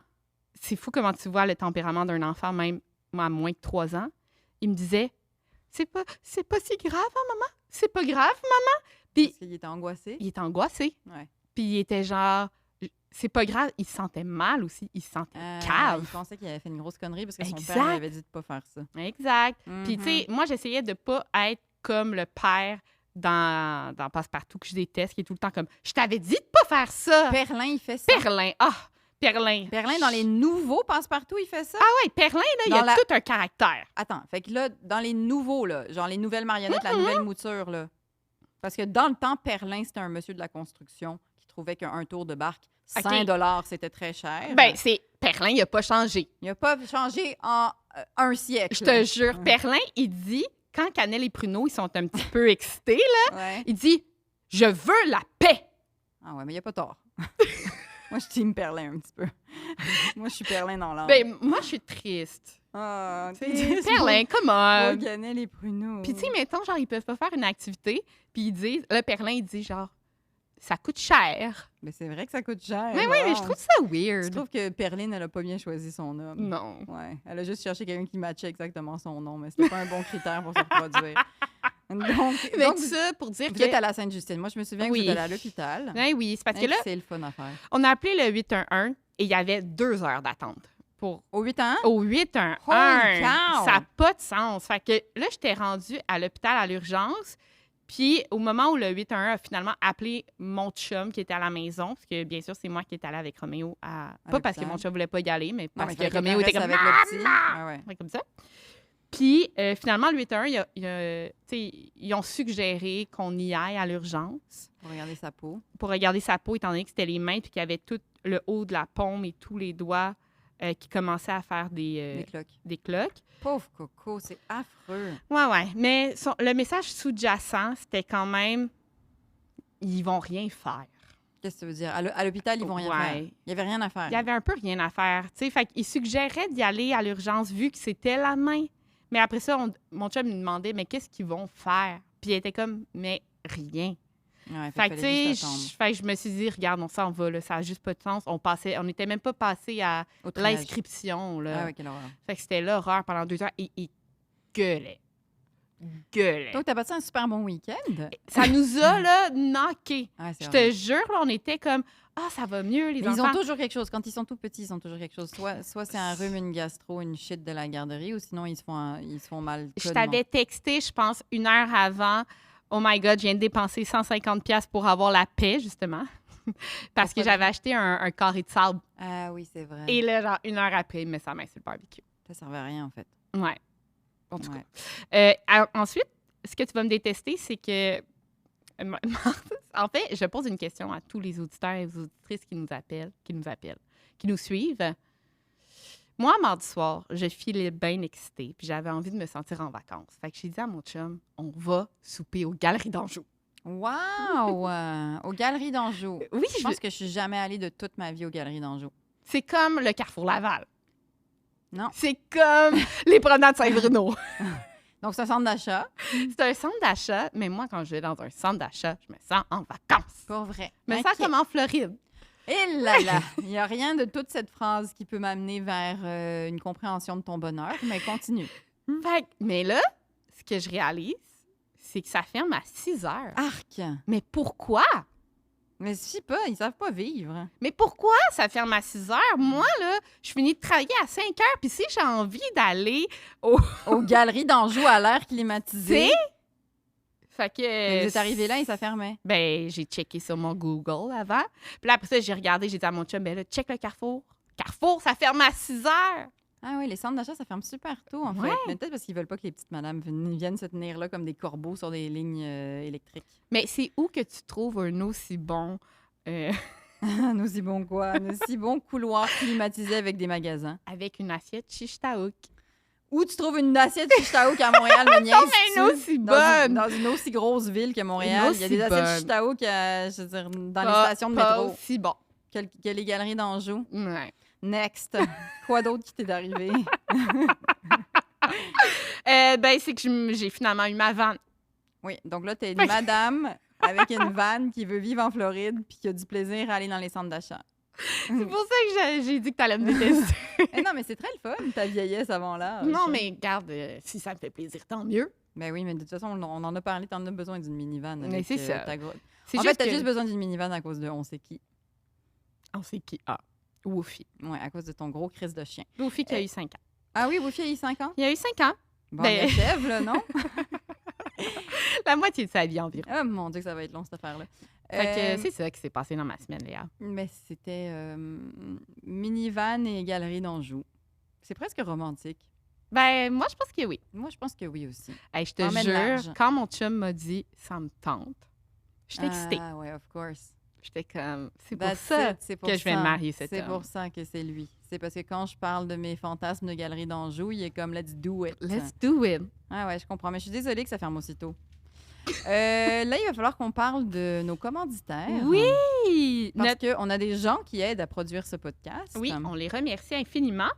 Speaker 2: c'est fou comment tu vois le tempérament d'un enfant, même à moins de 3 ans. Il me disait, c'est pas si grave, hein, maman? C'est pas grave, maman? Puis
Speaker 1: Parce qu'il était angoissé.
Speaker 2: il était angoissé.
Speaker 1: Ouais.
Speaker 2: Puis il était genre, c'est pas grave. Il se sentait mal aussi. Il se sentait cave.
Speaker 1: Il pensait qu'il avait fait une grosse connerie parce que son
Speaker 2: Exact.
Speaker 1: père lui avait dit de pas faire ça.
Speaker 2: Exact. Puis,
Speaker 1: Mhm.
Speaker 2: tu sais, moi, j'essayais de pas être comme le père dans Passepartout que je déteste, qui est tout le temps comme « Je t'avais dit de pas faire ça!
Speaker 1: Perlin, il fait ça.
Speaker 2: Perlin! Ah! Perlin!
Speaker 1: Perlin, dans les nouveaux Passe-Partout, il fait ça?
Speaker 2: Ah ouais, Perlin, là, il
Speaker 1: Dans
Speaker 2: a
Speaker 1: la-
Speaker 2: tout un caractère.
Speaker 1: Attends, fait que là, dans les nouveaux, là, genre les nouvelles marionnettes,
Speaker 2: Mm-hmm.
Speaker 1: la nouvelle mouture, là. Parce que dans le temps, Perlin, c'était un monsieur de la construction qui trouvait qu'un tour de barque,
Speaker 2: OK.
Speaker 1: 100 $, c'était très cher.
Speaker 2: Ben, c'est... Perlin, il a pas changé.
Speaker 1: Il n'a pas changé en un siècle.
Speaker 2: Je te jure, Perlin, il dit, quand Cannelle et Pruneau, ils sont un petit peu excités, là,
Speaker 1: Ouais.
Speaker 2: il dit « Je veux la paix!
Speaker 1: Ah ouais, mais il n'y a pas tort. Moi, je team Perlin un petit peu. Moi, je suis Perlin dans » l'âme.
Speaker 2: Ben, moi, je suis triste.
Speaker 1: Ah,
Speaker 2: Tu sais, Perlin, comment?
Speaker 1: Cannelle et Pruneau.
Speaker 2: Puis, tu sais, mettons, genre, ils peuvent pas faire une activité, puis ils disent, le Perlin, il dit, genre, ça coûte cher.
Speaker 1: Mais c'est vrai que ça coûte cher.
Speaker 2: Mais oui, mais je
Speaker 1: non?
Speaker 2: trouve ça
Speaker 1: Je
Speaker 2: weird.
Speaker 1: trouve que Perline, elle a pas bien choisi son homme.
Speaker 2: Non.
Speaker 1: Ouais, elle a juste cherché quelqu'un qui matchait exactement son nom, mais c'était pas un bon critère pour se reproduire. Donc,
Speaker 2: Mais
Speaker 1: donc,
Speaker 2: tout ça pour dire
Speaker 1: vous
Speaker 2: que.
Speaker 1: êtes à la Sainte-Justine. Moi, je me souviens que
Speaker 2: Oui.
Speaker 1: vous êtes allé à l'hôpital.
Speaker 2: Ben oui, c'est parce que là,
Speaker 1: C'est le fun à faire.
Speaker 2: on a appelé le 811 et il y avait 2 heures d'attente pour.
Speaker 1: Au 8 ans?
Speaker 2: Au 811.
Speaker 1: Holy cow!
Speaker 2: Ça n'a pas de sens. Fait que là, j'étais rendue à l'hôpital à l'urgence. Puis, au moment où le 811 a finalement appelé mon chum qui était à la maison, parce que bien sûr, c'est moi qui étais allée avec Roméo pas parce que
Speaker 1: l'hôpital.
Speaker 2: mon chum voulait pas y aller, mais
Speaker 1: Non,
Speaker 2: parce
Speaker 1: mais
Speaker 2: que
Speaker 1: quelqu'un
Speaker 2: Roméo était
Speaker 1: reste
Speaker 2: comme
Speaker 1: avec le petit.
Speaker 2: Maman!
Speaker 1: Ouais, ouais.
Speaker 2: Ouais, comme ça. Puis, finalement, le 811, tu sais, ils ont suggéré qu'on y aille à l'urgence
Speaker 1: Pour regarder sa peau.
Speaker 2: pour regarder sa peau, étant donné que c'était les mains puis qu'il y avait tout le haut de la paume et tous les doigts qui commençaient à faire
Speaker 1: Les cloques.
Speaker 2: des cloques.
Speaker 1: Pauvre Coco, c'est affreux.
Speaker 2: Ouais. Mais le message sous-jacent, c'était quand même ils vont rien faire.
Speaker 1: Qu'est-ce que ça veut dire? À l'hôpital, ils vont rien faire. Il n'y avait rien à faire.
Speaker 2: Il y avait un peu rien à faire. Tu sais, fait qu'il suggérait d'y aller à l'urgence vu que c'était la main. Mais après ça, mon chum me demandait, mais qu'est-ce qu'ils vont faire? Puis il était comme, mais rien.
Speaker 1: Ouais,
Speaker 2: Fait que, tu
Speaker 1: fallait
Speaker 2: sais,
Speaker 1: juste attendre.
Speaker 2: je me suis dit, regarde, on s'en va, là, ça n'a juste pas de sens. On n'était même pas passé à
Speaker 1: Au triage.
Speaker 2: l'inscription, là.
Speaker 1: Ah ouais, quelle horreur.
Speaker 2: Fait que c'était l'horreur pendant 2 heures et il gueulait. Gueulait.
Speaker 1: Donc, t'as passé un super bon week-end?
Speaker 2: Ça nous a, là, knocké.
Speaker 1: Ah, c'est
Speaker 2: Je
Speaker 1: horrible.
Speaker 2: te jure, là, on était comme, ah, ça va mieux, les
Speaker 1: Mais ils
Speaker 2: enfants.
Speaker 1: ont toujours quelque chose. Quand ils sont tout petits, ils ont toujours quelque chose. Soit c'est un rhume, une gastro, une shit de la garderie, ou sinon ils se font mal.
Speaker 2: Je
Speaker 1: connement.
Speaker 2: t'avais texté, je pense, 1 heure avant. Oh my God, je viens de dépenser 150$ pour avoir la paix, justement. Parce que
Speaker 1: Pourquoi?
Speaker 2: j'avais acheté un carré de sable.
Speaker 1: Ah oui, c'est vrai.
Speaker 2: Et là, genre, 1 heure après, il met sa main sur le barbecue.
Speaker 1: Ça servait à rien, en fait.
Speaker 2: Ouais. En tout
Speaker 1: Ouais.
Speaker 2: cas. Ensuite, ce que tu vas me détester, c'est que. En fait, je pose une question à tous les auditeurs et les auditrices qui nous suivent. Moi, mardi soir, je filais bien excitée, puis j'avais envie de me sentir en vacances. Fait que j'ai dit à mon chum, on va souper aux Galeries d'Anjou.
Speaker 1: Wow! Aux Galeries d'Anjou.
Speaker 2: Oui,
Speaker 1: Je pense que je suis jamais allée de toute ma vie aux Galeries d'Anjou.
Speaker 2: c'est comme le Carrefour Laval.
Speaker 1: Non.
Speaker 2: C'est comme les promenades Saint-Bruno.
Speaker 1: Donc, c'est un centre d'achat.
Speaker 2: C'est un centre d'achat, mais moi, quand je vais dans un centre d'achat, je me sens en vacances.
Speaker 1: Pas vrai.
Speaker 2: Je me
Speaker 1: Ok.
Speaker 2: sens comme en Floride.
Speaker 1: Et là là! Il n'y a rien de toute cette phrase qui peut m'amener vers une compréhension de ton bonheur, mais continue.
Speaker 2: Mais là, ce que je réalise, c'est que ça ferme à 6 heures.
Speaker 1: Arc!
Speaker 2: Mais pourquoi?
Speaker 1: Mais je sais pas, ils savent pas vivre.
Speaker 2: Mais pourquoi ça ferme à 6 heures? Moi, là, je finis de travailler à 5 heures, puis si j'ai envie d'aller
Speaker 1: Aux Galeries d'Anjou à l'air climatisé.
Speaker 2: Fait que...
Speaker 1: Mais vous êtes arrivé là et ça fermait.
Speaker 2: Ben, j'ai checké sur mon Google avant. Puis là, après ça, j'ai regardé, j'ai dit à mon chum, ben là, check le Carrefour. Carrefour, ça ferme à 6 heures.
Speaker 1: Ah oui, les centres d'achat, ça ferme super tôt, en
Speaker 2: Ouais.
Speaker 1: fait. Mais peut-être parce qu'ils veulent pas que les petites madames viennent se tenir là comme des corbeaux sur des lignes électriques.
Speaker 2: Mais c'est où que tu trouves un aussi bon...
Speaker 1: Un aussi bon quoi? Un aussi bon couloir climatisé avec des magasins.
Speaker 2: avec une assiette chiche taouk?
Speaker 1: Où tu trouves une assiette Chichtaouk à Montréal, me
Speaker 2: Non, mais
Speaker 1: niaises-tu?
Speaker 2: une aussi
Speaker 1: Dans une,
Speaker 2: bonne!
Speaker 1: dans une aussi grosse ville que Montréal. Il y a des
Speaker 2: aussi
Speaker 1: assiettes
Speaker 2: bonne.
Speaker 1: Chichtaouk je veux dire, dans les
Speaker 2: Pas-
Speaker 1: stations de
Speaker 2: pas
Speaker 1: métro.
Speaker 2: aussi bon.
Speaker 1: Que les galeries d'Anjou.
Speaker 2: Ouais.
Speaker 1: Next. Quoi d'autre qui t'est arrivé?
Speaker 2: Ben, c'est que j'ai finalement eu ma vanne.
Speaker 1: Oui, donc là, t'es une madame avec une vanne qui veut vivre en Floride puis qui a du plaisir à aller dans les centres d'achat.
Speaker 2: C'est pour ça que j'ai dit que t'allais me détester.
Speaker 1: Eh non, mais c'est très le fun, ta vieillesse avant l'âge.
Speaker 2: Non, mais regarde, si ça me fait plaisir, tant mieux.
Speaker 1: Ben oui, mais de toute façon, on en a parlé, t'en as besoin d'une minivan.
Speaker 2: Mais
Speaker 1: avec,
Speaker 2: c'est ça. C'est
Speaker 1: En fait,
Speaker 2: juste
Speaker 1: t'as
Speaker 2: que...
Speaker 1: juste besoin d'une minivan à cause de on sait qui.
Speaker 2: On sait qui? Ah, Woofy.
Speaker 1: Ouais, à cause de ton gros crise de chien.
Speaker 2: Woofy qui a eu 5 ans.
Speaker 1: Ah oui, Woofy a eu 5 ans?
Speaker 2: Il a eu 5 ans.
Speaker 1: Bon,
Speaker 2: Ben-
Speaker 1: il achève, là, non?
Speaker 2: La moitié de sa vie environ.
Speaker 1: Oh mon Dieu, que ça va être long, cette affaire-là.
Speaker 2: Fait que c'est ça qui s'est passé dans ma semaine, Léa.
Speaker 1: Mais c'était minivan et galerie d'Anjou. C'est presque romantique.
Speaker 2: Ben, moi, je pense que oui.
Speaker 1: Moi, je pense que oui aussi.
Speaker 2: Hey, je te
Speaker 1: Emmène
Speaker 2: jure,
Speaker 1: large.
Speaker 2: quand mon chum m'a dit « ça me tente », j'étais excitée.
Speaker 1: Ah ouais, of course.
Speaker 2: J'étais comme « c'est pour
Speaker 1: That's
Speaker 2: ça
Speaker 1: it, c'est pour
Speaker 2: que je vais
Speaker 1: ça.
Speaker 2: me marier cet
Speaker 1: C'est
Speaker 2: homme.
Speaker 1: pour ça que c'est lui. C'est parce que quand je parle de mes fantasmes de galerie d'Anjou, il est comme « let's do it ».
Speaker 2: Let's do it.
Speaker 1: Ah ouais, je comprends. Mais je suis désolée que ça ferme aussitôt. Là, il va falloir qu'on parle de nos commanditaires.
Speaker 2: Oui!
Speaker 1: Parce qu'on a des gens qui aident à produire ce podcast.
Speaker 2: Oui, on les remercie infiniment.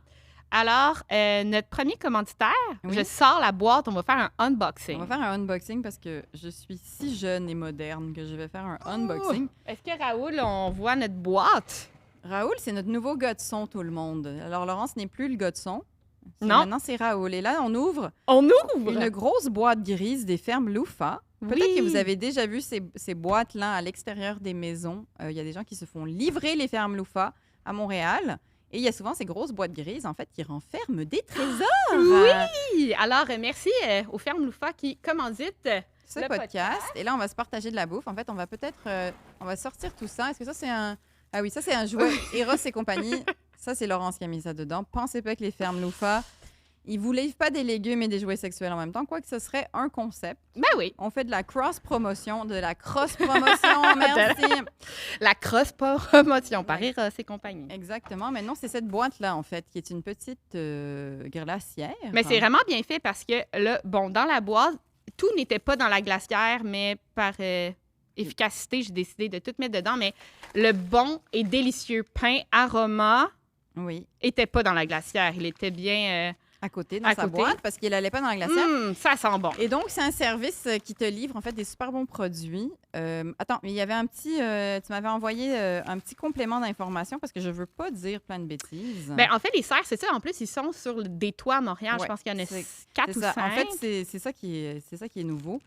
Speaker 2: Alors, notre premier commanditaire,
Speaker 1: Oui.
Speaker 2: je sors la boîte, on va faire un unboxing.
Speaker 1: On va faire un unboxing parce que je suis si jeune et moderne que je vais faire un unboxing.
Speaker 2: Est-ce que Raoul, on voit notre boîte?
Speaker 1: Raoul, c'est notre nouveau gars de son, tout le monde. Alors, Laurent, ce n'est plus le gars de son.
Speaker 2: Non.
Speaker 1: Maintenant, c'est Raoul. Et là, on ouvre
Speaker 2: On ouvre!
Speaker 1: une grosse boîte grise des fermes Loufa. Peut-être
Speaker 2: Oui.
Speaker 1: que vous avez déjà vu ces boîtes-là à l'extérieur des maisons. Il y a des gens qui se font livrer les fermes Loufa à Montréal. Et il y a souvent ces grosses boîtes grises, en fait, qui renferment des trésors.
Speaker 2: Oui! Alors, merci aux fermes Loufa qui commanditent
Speaker 1: Ce
Speaker 2: le
Speaker 1: podcast. Et là, on va se partager de la bouffe. En fait, on va peut-être... on va sortir tout ça. Est-ce que ça, c'est un... Ah oui, ça, c'est un jouet Eros et compagnie. Ça, c'est Laurence qui a mis ça dedans. Pensez pas que les fermes Loufa, ils vous livrent pas des légumes et des jouets sexuels en même temps, quoique ce serait un concept.
Speaker 2: Ben oui,
Speaker 1: On fait de la cross-promotion, merci.
Speaker 2: la cross-promotion par Eros et compagnie.
Speaker 1: Exactement. Mais non, c'est cette boîte-là, en fait, qui est une petite glacière.
Speaker 2: Mais c'est vraiment bien fait parce que, là, bon, dans la boîte, tout n'était pas dans la glacière, mais par efficacité, j'ai décidé de tout mettre dedans. Mais le bon et délicieux pain aroma
Speaker 1: Oui,
Speaker 2: était pas dans la glacière. Il était bien...
Speaker 1: à côté, dans
Speaker 2: À
Speaker 1: sa
Speaker 2: côté.
Speaker 1: boîte, parce qu'il n'allait pas dans la glacière.
Speaker 2: ça sent bon.
Speaker 1: Et donc, c'est un service qui te livre en fait des super bons produits. Attends, mais il y avait un petit... tu m'avais envoyé un petit complément d'information parce que je veux pas dire plein de bêtises.
Speaker 2: Ben, en fait, les serres, c'est ça. En plus, ils sont sur des toits à Montréal. Je
Speaker 1: Ouais,
Speaker 2: pense qu'il y en a
Speaker 1: c'est
Speaker 2: 4
Speaker 1: c'est
Speaker 2: ou
Speaker 1: ça.
Speaker 2: 5.
Speaker 1: En fait, c'est ça qui est nouveau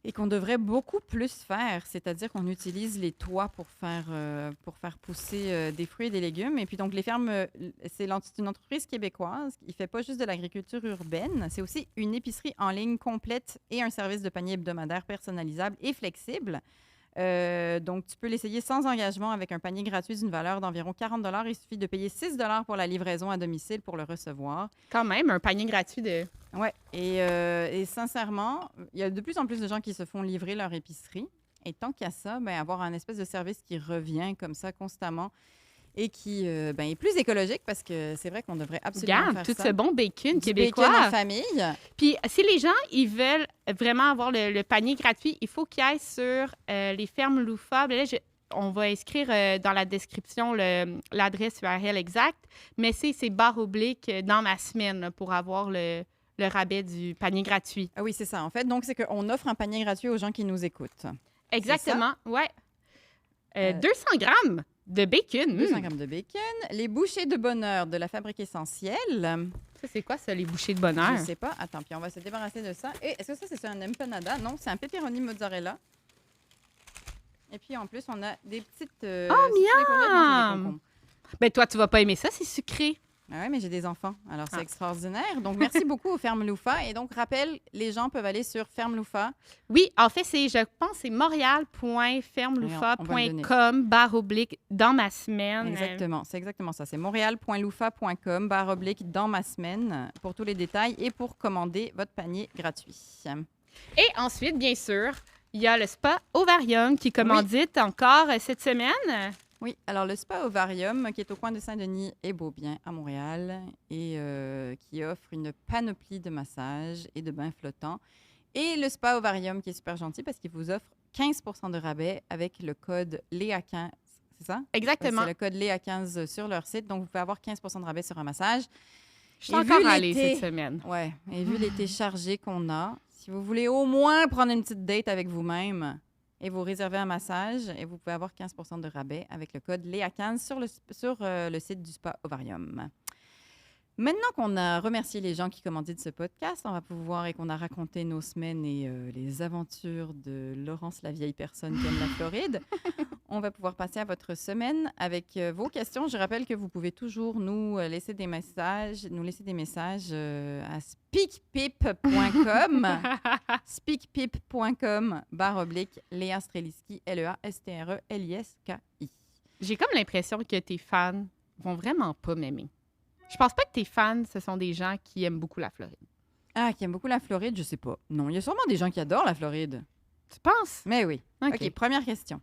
Speaker 1: et qu'on devrait beaucoup plus faire. C'est-à-dire qu'on utilise les toits pour faire pousser des fruits et des légumes. Et puis donc, les fermes, c'est une entreprise québécoise. Il fait pas juste de l'agriculture urbaine. C'est aussi une épicerie en ligne complète et un service de panier hebdomadaire personnalisable et flexible. Donc, tu peux l'essayer sans engagement avec un panier gratuit d'une valeur d'environ 40 $. Il suffit de payer 6 $ pour la livraison à domicile pour le recevoir.
Speaker 2: Quand même, un panier gratuit de...
Speaker 1: Ouais. Et sincèrement, il y a de plus en plus de gens qui se font livrer leur épicerie. Et tant qu'il y a ça, ben, avoir un espèce de service qui revient comme ça constamment et qui est plus écologique parce que c'est vrai qu'on devrait absolument
Speaker 2: Regarde,
Speaker 1: faire
Speaker 2: tout
Speaker 1: ça.
Speaker 2: ce bon bacon
Speaker 1: Du
Speaker 2: québécois.
Speaker 1: bacon en famille.
Speaker 2: Puis, si les gens, ils veulent vraiment avoir le panier gratuit, il faut qu'ils aillent sur les fermes Loufa. Là, on va inscrire dans la description l'adresse URL exacte, mais c'est barre oblique dans ma semaine là, pour avoir le rabais du panier gratuit.
Speaker 1: Ah oui, c'est ça. En fait, donc, c'est qu'on offre un panier gratuit aux gens qui nous écoutent.
Speaker 2: Exactement, ouais. 200 grammes de bacon.
Speaker 1: 200 grammes de bacon. Les bouchées de bonheur de la Fabrique Essentielle.
Speaker 2: Ça, c'est quoi, ça, les bouchées de bonheur?
Speaker 1: Je sais pas. Attends, puis on va se débarrasser de ça. Et est-ce que ça, c'est un empanada? Non, c'est un pepperoni mozzarella. Et puis, en plus, on a des petites...
Speaker 2: Oh, miam! Ben, toi, tu vas pas aimer ça, c'est sucré.
Speaker 1: Ah ouais, mais j'ai des enfants, alors c'est extraordinaire. Donc, merci beaucoup aux Fermes Loufa. Et donc, rappel, les gens peuvent aller sur Ferme Loufa.
Speaker 2: Oui, en fait, je pense que c'est
Speaker 1: On va le donner.
Speaker 2: montréal.fermeloufa.com/ dans ma semaine.
Speaker 1: Exactement, c'est exactement ça. C'est montréal.loufa.com/ dans ma semaine pour tous les détails et pour commander votre panier gratuit.
Speaker 2: Et ensuite, bien sûr, il y a le Spa Ovarium qui commandite encore cette semaine.
Speaker 1: Oui, alors le Spa Ovarium, qui est au coin de Saint-Denis et Beaubien à Montréal, et qui offre une panoplie de massages et de bains flottants. Et le Spa Ovarium, qui est super gentil parce qu'il vous offre 15 % de rabais avec le code Léa15. C'est ça?
Speaker 2: Exactement.
Speaker 1: C'est le code Léa15 sur leur site. Donc, vous pouvez avoir 15 % de rabais sur un massage.
Speaker 2: Je suis encore allée cette semaine.
Speaker 1: Oui, et vu l'été chargé qu'on a, si vous voulez au moins prendre une petite date avec vous-même et vous réserver un massage, et vous pouvez avoir 15 % de rabais avec le code Léa15 sur le site du Spa Ovarium. Maintenant qu'on a remercié les gens qui commanditent ce podcast, on va pouvoir et qu'on a raconté nos semaines et les aventures de Laurence, la vieille personne qui aime la Floride, on va pouvoir passer à votre semaine avec vos questions. Je rappelle que vous pouvez toujours nous laisser des messages à speakpip.com speakpip.com/Léa Streliski, Leastreliski.
Speaker 2: J'ai comme l'impression que tes fans vont vraiment pas m'aimer. Je pense pas que tes fans, ce sont des gens qui aiment beaucoup la Floride.
Speaker 1: Ah, qui aiment beaucoup la Floride, je sais pas. Non, il y a sûrement des gens qui adorent la Floride.
Speaker 2: Tu penses?
Speaker 1: Mais oui.
Speaker 2: OK.
Speaker 1: OK, première question.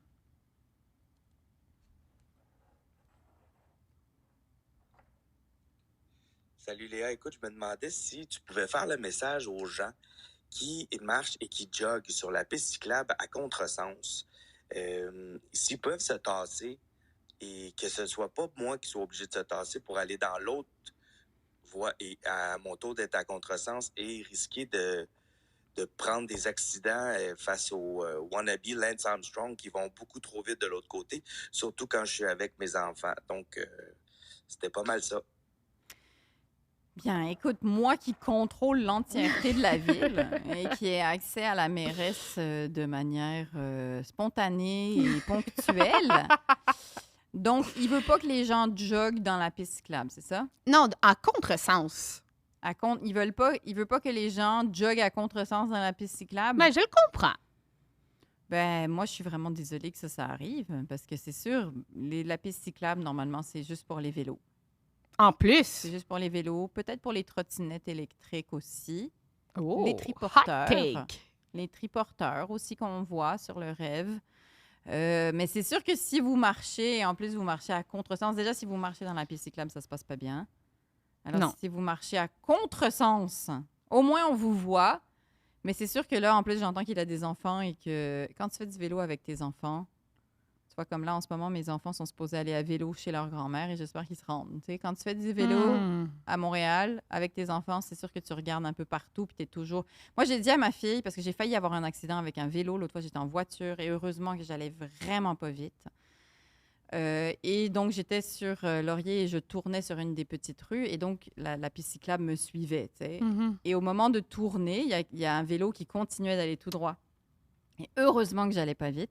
Speaker 3: Salut Léa, écoute, je me demandais si tu pouvais faire le message aux gens qui marchent et qui joguent sur la piste cyclable à contresens. S'ils peuvent se tasser et que ce soit pas moi qui soit obligé de se tasser pour aller dans l'autre voie et à mon tour d'être à contresens et risquer de prendre des accidents face aux wannabe Lance Armstrong qui vont beaucoup trop vite de l'autre côté, surtout quand je suis avec mes enfants. Donc, c'était pas mal ça.
Speaker 1: Bien, écoute, moi qui contrôle l'entièreté de la ville et qui ai accès à la mairesse de manière spontanée et ponctuelle, donc il veut pas que les gens joguent dans la piste cyclable, c'est ça?
Speaker 2: Non, à contresens.
Speaker 1: Il veut pas que les gens joguent à contresens dans la piste cyclable?
Speaker 2: Ben, je le comprends.
Speaker 1: Ben, moi, je suis vraiment désolée que ça arrive parce que c'est sûr, la piste cyclable, normalement, c'est juste pour les vélos.
Speaker 2: En plus.
Speaker 1: C'est juste pour les vélos, peut-être pour les trottinettes électriques aussi.
Speaker 2: Oh,
Speaker 1: Les triporteurs.
Speaker 2: hot take.
Speaker 1: Les triporteurs aussi qu'on voit sur le rêve. Mais c'est sûr que si vous marchez, en plus vous marchez à contresens, déjà si vous marchez dans la piste cyclable, ça se passe pas bien. Alors
Speaker 2: Non.
Speaker 1: si vous marchez à contresens, au moins on vous voit. Mais c'est sûr que là, en plus, j'entends qu'il a des enfants et que quand tu fais du vélo avec tes enfants, tu vois, comme là, en ce moment, mes enfants sont supposés aller à vélo chez leur grand-mère et j'espère qu'ils se rendent. Tu sais, quand tu fais du vélo à Montréal avec tes enfants, c'est sûr que tu regardes un peu partout puis tu es toujours... Moi, j'ai dit à ma fille, parce que j'ai failli avoir un accident avec un vélo, l'autre fois, j'étais en voiture et heureusement que j'allais vraiment pas vite. Et donc, j'étais sur Laurier et je tournais sur une des petites rues et donc, la piste cyclable me suivait, tu sais.
Speaker 2: Mhm.
Speaker 1: Et au moment de tourner, il y a un vélo qui continuait d'aller tout droit. Et heureusement que j'allais pas vite.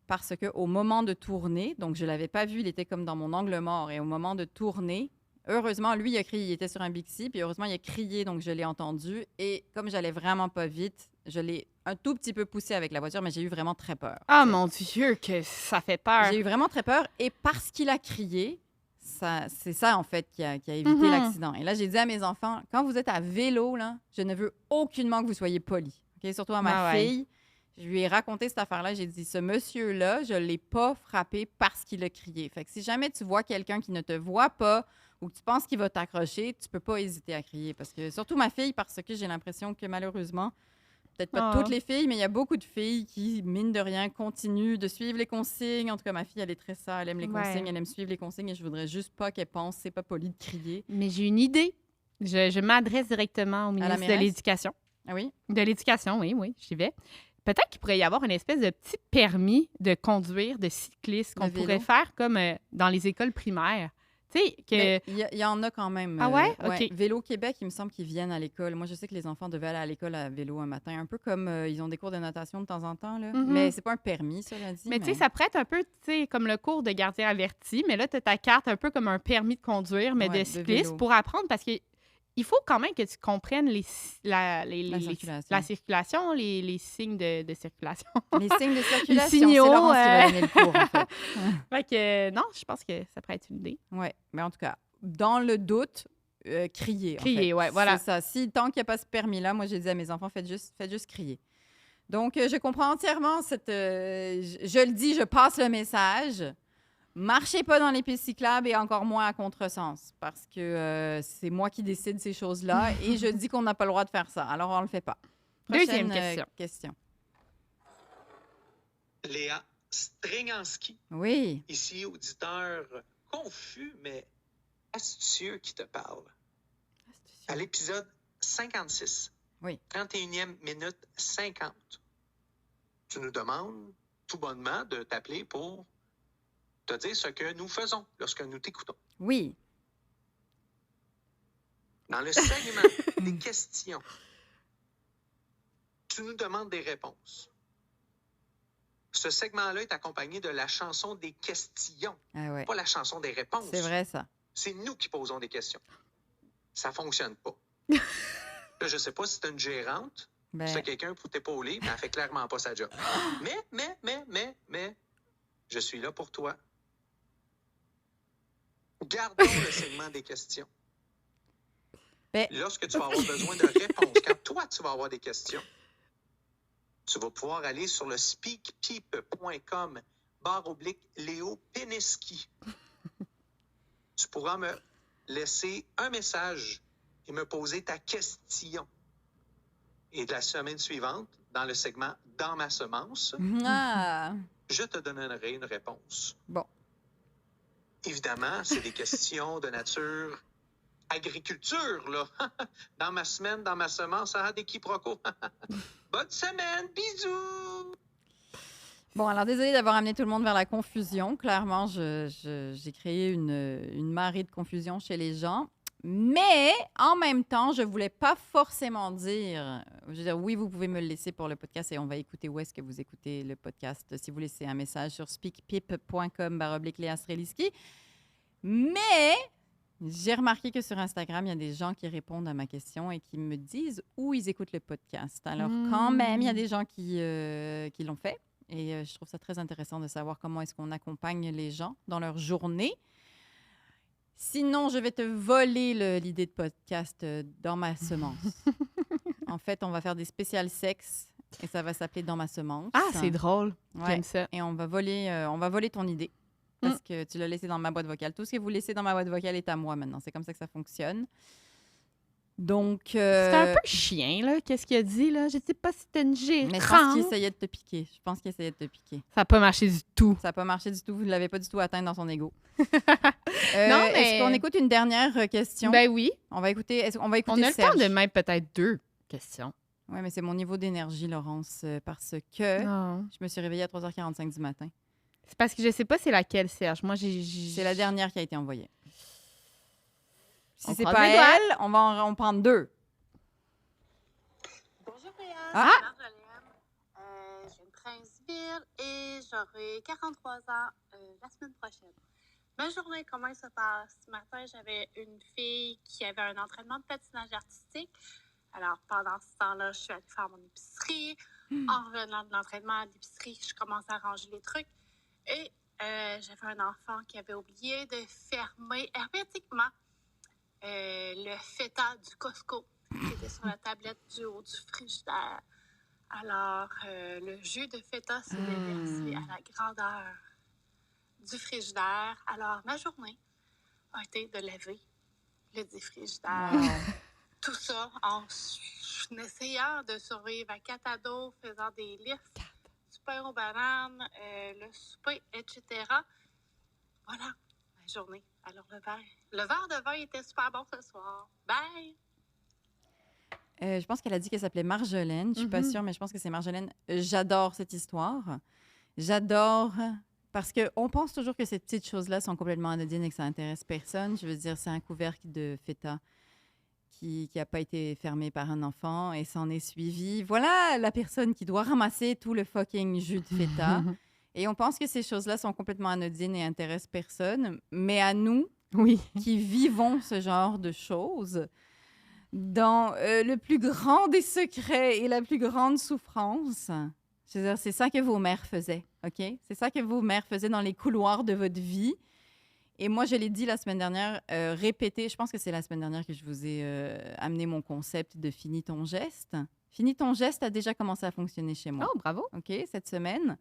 Speaker 1: Parce qu'au moment de tourner, donc je ne l'avais pas vu, il était comme dans mon angle mort. Et au moment de tourner, heureusement, lui, il a crié, il était sur un Bixi, puis heureusement, il a crié, donc je l'ai entendu. Et comme j'allais vraiment pas vite, je l'ai un tout petit peu poussé avec la voiture, mais j'ai eu vraiment très peur.
Speaker 2: Ah, mon Dieu, que ça fait peur.
Speaker 1: J'ai eu vraiment très peur. Et parce qu'il a crié, c'est ça, en fait, qui a évité l'accident. Et là, j'ai dit à mes enfants, quand vous êtes à vélo, là, je ne veux aucunement que vous soyez polis. Okay? Surtout à ma fille. Je lui ai raconté cette affaire-là. J'ai dit, ce monsieur-là, je ne l'ai pas frappé parce qu'il a crié. Fait que si jamais tu vois quelqu'un qui ne te voit pas ou que tu penses qu'il va t'accrocher, tu ne peux pas hésiter à crier. Parce que, surtout ma fille, parce que j'ai l'impression que malheureusement, peut-être pas toutes les filles, mais il y a beaucoup de filles qui, mine de rien, continuent de suivre les consignes. En tout cas, ma fille, elle est très ça. Elle aime les consignes, elle aime suivre les consignes et je voudrais juste pas qu'elle pense c'est pas poli de crier.
Speaker 2: Mais j'ai une idée. Je m'adresse directement au ministre de l'Éducation.
Speaker 1: Ah oui? De
Speaker 2: l'Éducation, oui, j'y vais. Peut-être qu'il pourrait y avoir une espèce de petit permis de conduire de cycliste qu'on pourrait faire comme dans les écoles primaires. Tu sais, que...
Speaker 1: Mais il y en a quand même.
Speaker 2: Ah ouais? OK.
Speaker 1: Vélo Québec, il me semble qu'ils viennent à l'école. Moi, je sais que les enfants devaient aller à l'école à vélo un matin, un peu comme ils ont des cours de natation de temps en temps. Là.
Speaker 2: Mhm.
Speaker 1: Mais c'est pas un permis, cela dit.
Speaker 2: Mais tu sais, ça pourrait être un peu, tu sais, comme le cours de gardien averti, mais là, tu as ta carte un peu comme un permis de conduire, mais
Speaker 1: Ouais,
Speaker 2: de
Speaker 1: de
Speaker 2: cycliste
Speaker 1: vélo.
Speaker 2: pour apprendre parce que il faut quand même que tu comprennes la
Speaker 1: circulation.
Speaker 2: circulation, les signes de circulation.
Speaker 1: Les signes de circulation,
Speaker 2: Les signaux,
Speaker 1: c'est Laurence qui va donner le cours, en fait.
Speaker 2: Fait que non, je pense que ça pourrait être une idée.
Speaker 1: Oui, mais en tout cas, dans le doute, crier.
Speaker 2: Crier, ouais, voilà.
Speaker 1: C'est ça. Si, tant qu'il n'y a pas ce permis-là, moi, j'ai dit à mes enfants, faites juste crier. Donc, je comprends entièrement cette... je le dis, je passe le message. Marchez pas dans les pistes cyclables et encore moins à contresens parce que c'est moi qui décide ces choses-là et je dis qu'on n'a pas le droit de faire ça. Alors, on le fait pas.
Speaker 2: Deuxième
Speaker 1: Prochaine,
Speaker 2: question.
Speaker 4: Léa Stringanski,
Speaker 1: Oui.
Speaker 4: ici auditeur confus mais astucieux qui te parle. À l'épisode 56,
Speaker 1: Oui.
Speaker 4: 31e minute 50, tu nous demandes tout bonnement de t'appeler pour te dire ce que nous faisons lorsque nous t'écoutons.
Speaker 1: Oui.
Speaker 4: Dans le segment des questions, tu nous demandes des réponses. Ce segment-là est accompagné de la chanson des questions,
Speaker 1: Ah ouais.
Speaker 4: pas la chanson des réponses.
Speaker 1: C'est vrai, ça.
Speaker 4: C'est nous qui posons des questions. Ça fonctionne pas. Là, je sais pas si c'est une gérante,
Speaker 1: Ben,
Speaker 4: si c'est quelqu'un pour t'épauler, mais elle fait clairement pas sa job. Mais, je suis là pour toi. Gardons le segment des questions.
Speaker 1: Ben-
Speaker 4: Lorsque tu vas avoir besoin de réponses, quand toi, tu vas avoir des questions, tu vas pouvoir aller sur le speakpipe.com/Léo Peneski. Tu pourras me laisser un message et me poser ta question. Et de la semaine suivante, dans le segment « Dans ma semence
Speaker 1: Ah! »
Speaker 4: je te donnerai une réponse.
Speaker 1: Bon.
Speaker 4: Évidemment, c'est des questions de nature agriculture, là. Dans ma semaine, dans ma semence, des quiproquos. Bonne semaine, bisous!
Speaker 1: Bon, alors désolée d'avoir amené tout le monde vers la confusion. Clairement, j'ai créé une marée de confusion chez les gens. Mais en même temps, je voulais pas forcément dire... Je veux dire, oui, vous pouvez me le laisser pour le podcast et on va écouter où est-ce que vous écoutez le podcast. Si vous laissez un message sur speakpipe.com/Léa Streliski. Mais j'ai remarqué que sur Instagram, il y a des gens qui répondent à ma question et qui me disent où ils écoutent le podcast. Alors quand même, il y a des gens qui l'ont fait. Et je trouve ça très intéressant de savoir comment est-ce qu'on accompagne les gens dans leur journée. Sinon, je vais te voler l'idée de podcast dans ma semence. En fait, on va faire des spéciales sexe et ça va s'appeler Dans ma semence.
Speaker 2: Ah, c'est drôle.
Speaker 1: Ouais.
Speaker 2: J'aime ça.
Speaker 1: Et on va voler ton idée parce que tu l'as laissé dans ma boîte vocale. Tout ce que vous laissez dans ma boîte vocale est à moi maintenant. C'est comme ça que ça fonctionne. Donc...
Speaker 2: C'est un peu chien, là. Qu'est-ce qu'il a dit, là? Je sais pas si c'était une gérante.
Speaker 1: Mais je pense qu'il essayait de te piquer. Ça
Speaker 2: n'a pas marché du tout.
Speaker 1: n'a pas marché du tout. Vous ne l'avez pas du tout atteint dans son ego.
Speaker 2: Non, mais...
Speaker 1: Est-ce qu'on écoute une dernière question?
Speaker 2: Ben oui.
Speaker 1: On va écouter
Speaker 2: On a le
Speaker 1: Serge.
Speaker 2: temps de mettre peut-être 2 questions.
Speaker 1: Oui, mais c'est mon niveau d'énergie, Laurence, parce que je me suis réveillée à 3h45 du matin.
Speaker 2: C'est parce que je sais pas c'est laquelle, Serge. Moi,
Speaker 1: C'est la dernière qui a été envoyée. Si
Speaker 2: On
Speaker 1: c'est
Speaker 2: croise
Speaker 1: pas
Speaker 2: les doigts.
Speaker 1: elle, on va en prendre 2.
Speaker 5: Bonjour Léa,
Speaker 1: Ah!
Speaker 5: c'est Marjolaine. Je viens de Princeville et j'aurai 43 ans la semaine prochaine. Ma journée, comment elle se passe? Ce matin, j'avais une fille qui avait un entraînement de patinage artistique. Alors, pendant ce temps-là, je suis allée faire mon épicerie. En revenant de l'entraînement à l'épicerie, je commence à ranger les trucs. Et j'avais un enfant qui avait oublié de fermer hermétiquement le feta du Costco qui était sur la tablette du haut du frigidaire. Alors, le jus de feta s'est déversé à la grandeur du frigidaire. Alors, ma journée a été de laver le défrigidaire.
Speaker 1: Wow.
Speaker 5: Tout ça en essayant de survivre à 4 ados, faisant des listes, du pain aux bananes, le souper, etc. Voilà ma journée. Alors, le verre de vin était super bon ce soir. Bye!
Speaker 1: Je pense qu'elle a dit qu'elle s'appelait Marjolaine. Je suis pas sûre, mais je pense que c'est Marjolaine. J'adore cette histoire. J'adore Parce qu'on pense toujours que ces petites choses-là sont complètement anodines et que ça intéresse personne. Je veux dire, c'est un couvercle de feta qui n'a pas été fermé par un enfant et s'en est suivi. Voilà la personne qui doit ramasser tout le fucking jus de feta. Et on pense que ces choses-là sont complètement anodines et intéressent personne. Mais à nous,
Speaker 2: Oui.
Speaker 1: qui vivons ce genre de choses, dans le plus grand des secrets et la plus grande souffrance, je veux dire, c'est ça que vos mères faisaient, OK? C'est ça que vos mères faisaient dans les couloirs de votre vie. Et moi, je l'ai dit la semaine dernière, répéter, je pense que c'est la semaine dernière que je vous ai amené mon concept de « Finis ton geste ». « Finis ton geste » a déjà commencé à fonctionner chez moi.
Speaker 2: Oh, bravo.
Speaker 1: OK, cette semaine.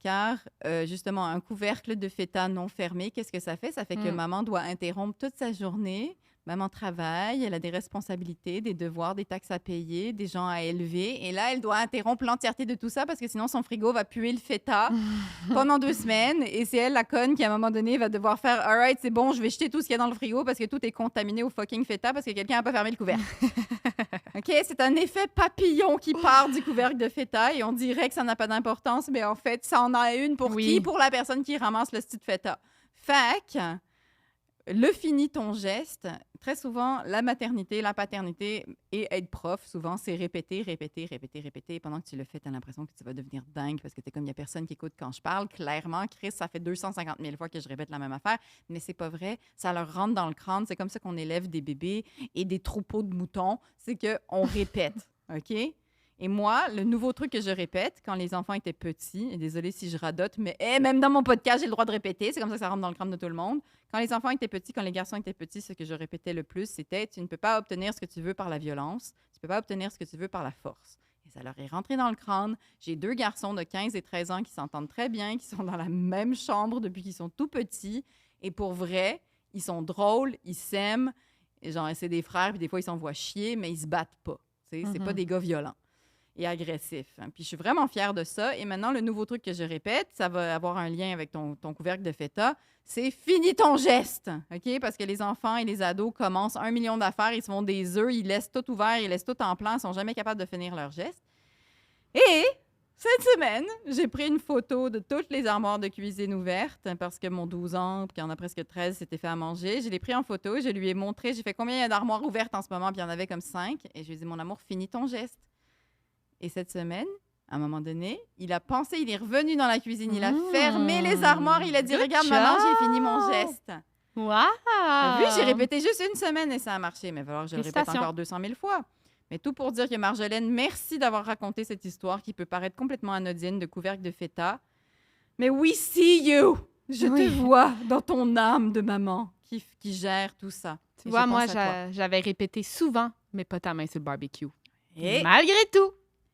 Speaker 1: Car, justement, un couvercle de feta non fermé, qu'est-ce que ça fait? Ça fait que maman doit interrompre toute sa journée. Maman travaille, elle a des responsabilités, des devoirs, des taxes à payer, des gens à élever. Et là, elle doit interrompre l'entièreté de tout ça parce que sinon, son frigo va puer le feta pendant 2 semaines. Et c'est elle, la conne, qui, à un moment donné, va devoir faire « All right, c'est bon, je vais jeter tout ce qu'il y a dans le frigo parce que tout est contaminé au fucking feta parce que quelqu'un n'a pas fermé le couvercle. » OK? C'est un effet papillon qui part du couvercle de feta et on dirait que ça n'a pas d'importance, mais en fait, ça en a une pour qui? Pour la personne qui ramasse le petit feta. Fait que, le finis ton geste, très souvent, la maternité, la paternité et être prof, souvent, c'est répéter, répéter, répéter, répéter. Et pendant que tu le fais, tu as l'impression que tu vas devenir dingue parce que tu es comme, il n'y a personne qui écoute quand je parle. Clairement, Chris, ça fait 250 000 fois que je répète la même affaire, mais c'est pas vrai. Ça leur rentre dans le crâne. C'est comme ça qu'on élève des bébés et des troupeaux de moutons. C'est qu'on répète, OK? Et moi, le nouveau truc que je répète quand les enfants étaient petits, et désolée si je radote, mais même dans mon podcast, j'ai le droit de répéter, c'est comme ça que ça rentre dans le crâne de tout le monde. Quand les enfants étaient petits, quand les garçons étaient petits, ce que je répétais le plus, c'était « Tu ne peux pas obtenir ce que tu veux par la violence, tu ne peux pas obtenir ce que tu veux par la force. » Et ça leur est rentré dans le crâne. J'ai 2 garçons de 15 et 13 ans qui s'entendent très bien, qui sont dans la même chambre depuis qu'ils sont tout petits. Et pour vrai, ils sont drôles, ils s'aiment. Et genre, c'est des frères, puis des fois, ils s'envoient chier, mais ils se battent pas. C'est pas des gars violents et agressif. Puis je suis vraiment fière de ça. Et maintenant, le nouveau truc que je répète, ça va avoir un lien avec ton couvercle de feta, c'est « Finis ton geste ». OK? Parce que les enfants et les ados commencent 1 million d'affaires, ils se font des œufs, ils laissent tout ouvert, ils laissent tout en plan, ils sont jamais capables de finir leur geste. Et cette semaine, j'ai pris une photo de toutes les armoires de cuisine ouvertes parce que mon 12 ans, qui en a presque 13, s'était fait à manger. Je l'ai pris en photo, je lui ai montré, j'ai fait combien il y a d'armoires ouvertes en ce moment, puis il y en avait comme 5. Et je lui ai dit « Mon amour, finis ton geste ». Et cette semaine, à un moment donné, il a pensé, il est revenu dans la cuisine, il a fermé les armoires, il a dit « Regarde, maman, j'ai fini mon geste. »
Speaker 2: Wow!
Speaker 1: T'as vu, j'ai répété juste 1 semaine et ça a marché, mais il va falloir que je le répète encore 200 000 fois. Mais tout pour dire que Marjolaine, merci d'avoir raconté cette histoire qui peut paraître complètement anodine de couvercle de feta. Mais we see you! Je te vois dans ton âme de maman qui gère tout ça.
Speaker 2: Tu vois, moi, j'avais répété souvent « Mets pas ta main sur le barbecue. »
Speaker 1: Et...
Speaker 2: Malgré tout!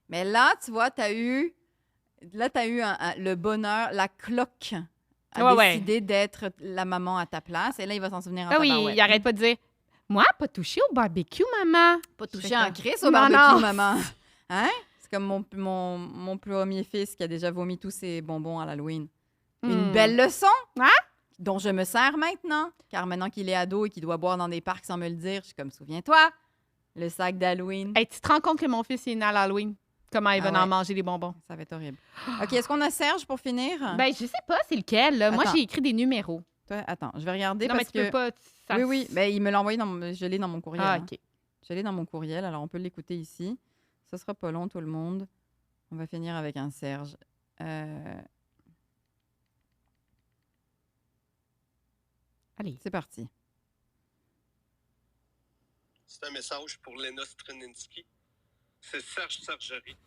Speaker 1: Mais là, tu vois, t'as eu le bonheur, la cloque a décidé d'être la maman à ta place. Et là, il va s'en souvenir en tabarouette.
Speaker 2: Oui, il arrête pas de dire « Moi, pas touché au barbecue, maman. »
Speaker 1: Pas touché en crise au barbecue, maman. Hein? C'est comme mon premier fils qui a déjà vomi tous ses bonbons à l'Halloween. Une belle leçon dont je me sers maintenant. Car maintenant qu'il est ado et qu'il doit boire dans des parcs sans me le dire, je suis comme, souviens-toi, le sac d'Halloween.
Speaker 2: Hey, tu te rends compte que mon fils est né à l'Halloween? Comment il va en manger les bonbons?
Speaker 1: Ça va être horrible. OK, est-ce qu'on a Serge pour finir?
Speaker 2: Ben, je sais pas, c'est lequel. Là. Moi, j'ai écrit des numéros.
Speaker 1: Toi, attends, je vais regarder
Speaker 2: non,
Speaker 1: parce
Speaker 2: mais tu peux pas. Ça...
Speaker 1: Oui, ben, il me l'a envoyé, je l'ai dans mon courriel.
Speaker 2: Ah, OK.
Speaker 1: Je l'ai dans mon courriel, alors on peut l'écouter ici. Ça sera pas long, tout le monde. On va finir avec un Serge.
Speaker 2: Allez.
Speaker 1: C'est parti.
Speaker 6: C'est un message pour Lena Streninsky. C'est Serge Sergerie.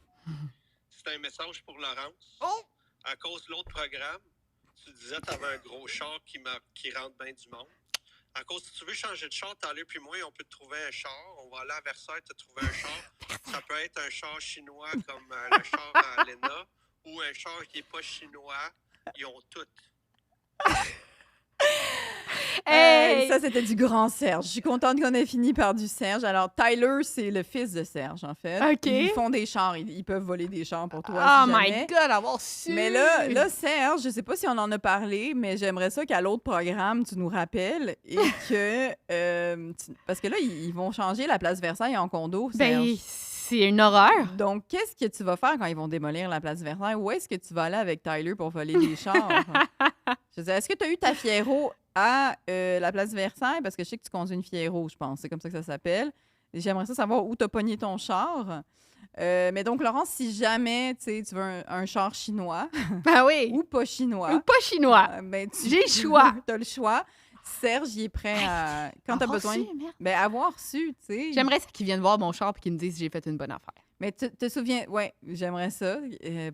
Speaker 6: C'est un message pour Laurence. Oh! À cause de l'autre programme, tu disais que tu avais un gros char qui rentre bien du monde. À cause, si tu veux changer de char, t'as l'air puis moi, on peut te trouver un char. On va aller à Versailles te trouver un char. Ça peut être un char chinois comme le char à Lena ou un char qui n'est pas chinois. Ils ont tout.
Speaker 1: Hey! Ça, c'était du grand Serge. Je suis contente qu'on ait fini par du Serge. Alors, Tyler, c'est le fils de Serge, en fait.
Speaker 2: OK.
Speaker 1: Ils font des chars. Ils peuvent voler des chars pour toi.
Speaker 2: Oh
Speaker 1: si
Speaker 2: my
Speaker 1: jamais.
Speaker 2: God, avoir su!
Speaker 1: Mais là, Serge, je sais pas si on en a parlé, mais j'aimerais ça qu'à l'autre programme, tu nous rappelles et que... parce que là, ils vont changer la place Versailles en condo, Serge.
Speaker 2: Ben, C'est une horreur.
Speaker 1: Donc, qu'est-ce que tu vas faire quand ils vont démolir la place Versailles? Où est-ce que tu vas aller avec Tyler pour voler des chars? Je veux dire, est-ce que tu as eu ta Fiero à la place Versailles? Parce que je sais que tu conduis une Fiero, je pense. C'est comme ça que ça s'appelle. Et j'aimerais ça savoir où tu as pogné ton char. Mais donc, Laurence, si jamais tu veux un char chinois
Speaker 2: Ah oui.
Speaker 1: ou pas chinois,
Speaker 2: Ou pas chinois.
Speaker 1: ben,
Speaker 2: J'ai le choix.
Speaker 1: Tu as le choix. Serge, il est prêt à. Quand tu as
Speaker 2: Avoir
Speaker 1: besoin.
Speaker 2: su, merde.
Speaker 1: Ben, avoir su, tu sais.
Speaker 2: J'aimerais ça qu'ils viennent voir mon char et qu'ils me disent si j'ai fait une bonne affaire.
Speaker 1: Mais tu te souviens, ouais, j'aimerais ça.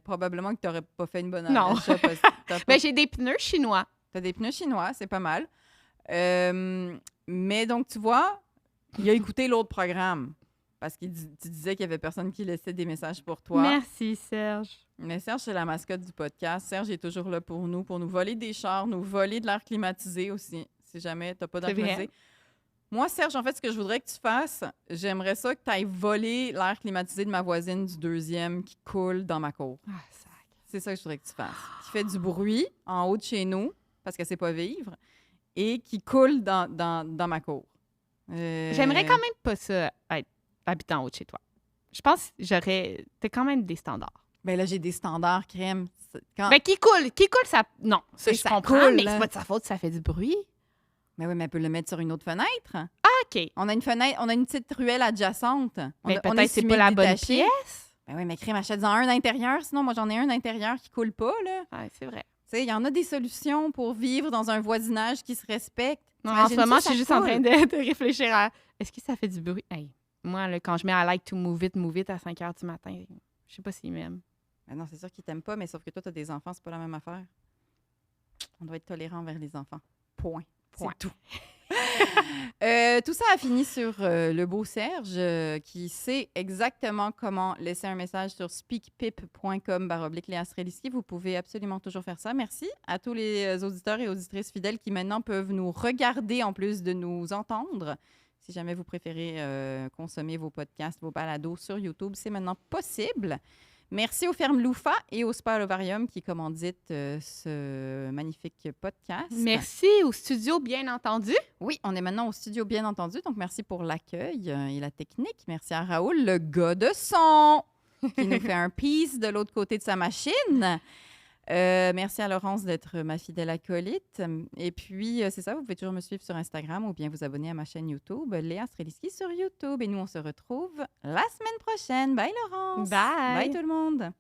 Speaker 1: Probablement que tu n'aurais pas fait une bonne
Speaker 2: Non.
Speaker 1: achat parce que t'as pas-
Speaker 2: Mais j'ai des pneus chinois.
Speaker 1: t'as des pneus chinois, c'est pas mal. Mais donc, tu vois, il a écouté l'autre programme parce tu disais qu'il y avait personne qui laissait des messages pour toi.
Speaker 2: Merci, Serge.
Speaker 1: Mais Serge, c'est la mascotte du podcast. Serge est toujours là pour nous voler des chars, nous voler de l'air climatisé aussi, si jamais tu n'as pas d'air
Speaker 2: C'est vrai.
Speaker 1: climatisé. Moi, Serge, en fait, ce que je voudrais que tu fasses, j'aimerais ça que tu ailles voler l'air climatisé de ma voisine du 2e qui coule dans ma cour.
Speaker 2: Ah, sac.
Speaker 1: C'est ça que je voudrais que tu fasses. Qui fait du bruit en haut de chez nous, parce qu'elle ne sait pas vivre, et qui coule dans ma cour.
Speaker 2: J'aimerais quand même pas ça, être habitant en haut de chez toi. Je pense que t'as quand même des standards.
Speaker 1: Ben là, j'ai des standards crème. Quand...
Speaker 2: Mais qui coule, ça... Non, ça,
Speaker 1: Mais
Speaker 2: je
Speaker 1: ça
Speaker 2: comprends,
Speaker 1: coule,
Speaker 2: mais
Speaker 1: là.
Speaker 2: c'est pas de sa faute, ça fait du bruit.
Speaker 1: Mais oui, mais elle peut le mettre sur une autre fenêtre.
Speaker 2: OK.
Speaker 1: On a une fenêtre, on a une petite ruelle adjacente.
Speaker 2: Mais
Speaker 1: on
Speaker 2: peut-être c'est
Speaker 1: fumé
Speaker 2: pas la bonne
Speaker 1: détaché.
Speaker 2: pièce.
Speaker 1: Ben oui, mais crème, achète-en un d'intérieur. Sinon, moi, j'en ai un d'intérieur qui coule pas, là.
Speaker 2: Ouais, c'est vrai.
Speaker 1: Tu sais, il y en a des solutions pour vivre dans un voisinage qui se respecte.
Speaker 2: Non, en ce
Speaker 1: T'imagines-tu,
Speaker 2: moment, je
Speaker 1: ça
Speaker 2: suis juste en
Speaker 1: coule?
Speaker 2: train de réfléchir à est-ce que ça fait du bruit? Hey, moi, là, quand je mets I like to move it à 5 h du matin, je sais pas s'ils m'aiment.
Speaker 1: Ben non, c'est sûr qu'ils t'aiment pas, mais sauf que toi, tu as des enfants, c'est pas la même affaire. On doit être tolérant envers les enfants. Point.
Speaker 2: Point.
Speaker 1: C'est tout. Tout ça a fini sur le beau Serge qui sait exactement comment laisser un message sur speakpip.com/Léa Streliski. Vous pouvez absolument toujours faire ça. Merci à tous les auditeurs et auditrices fidèles qui maintenant peuvent nous regarder en plus de nous entendre. Si jamais vous préférez consommer vos podcasts, vos balados sur YouTube, c'est maintenant possible. Merci aux Fermes Loufa et au Spa à l'Ovarium qui commanditent ce magnifique podcast.
Speaker 2: Merci au studio, bien entendu.
Speaker 1: Oui, on est maintenant au studio, bien entendu. Donc, merci pour l'accueil et la technique. Merci à Raoul, le gars de son, qui nous fait un piece de l'autre côté de sa machine. Merci à Laurence d'être ma fidèle acolyte. Et puis, c'est ça, vous pouvez toujours me suivre sur Instagram ou bien vous abonner à ma chaîne YouTube, Léa Streliski sur YouTube. Et nous, on se retrouve la semaine prochaine. Bye, Laurence.
Speaker 2: Bye.
Speaker 1: Bye, tout le monde.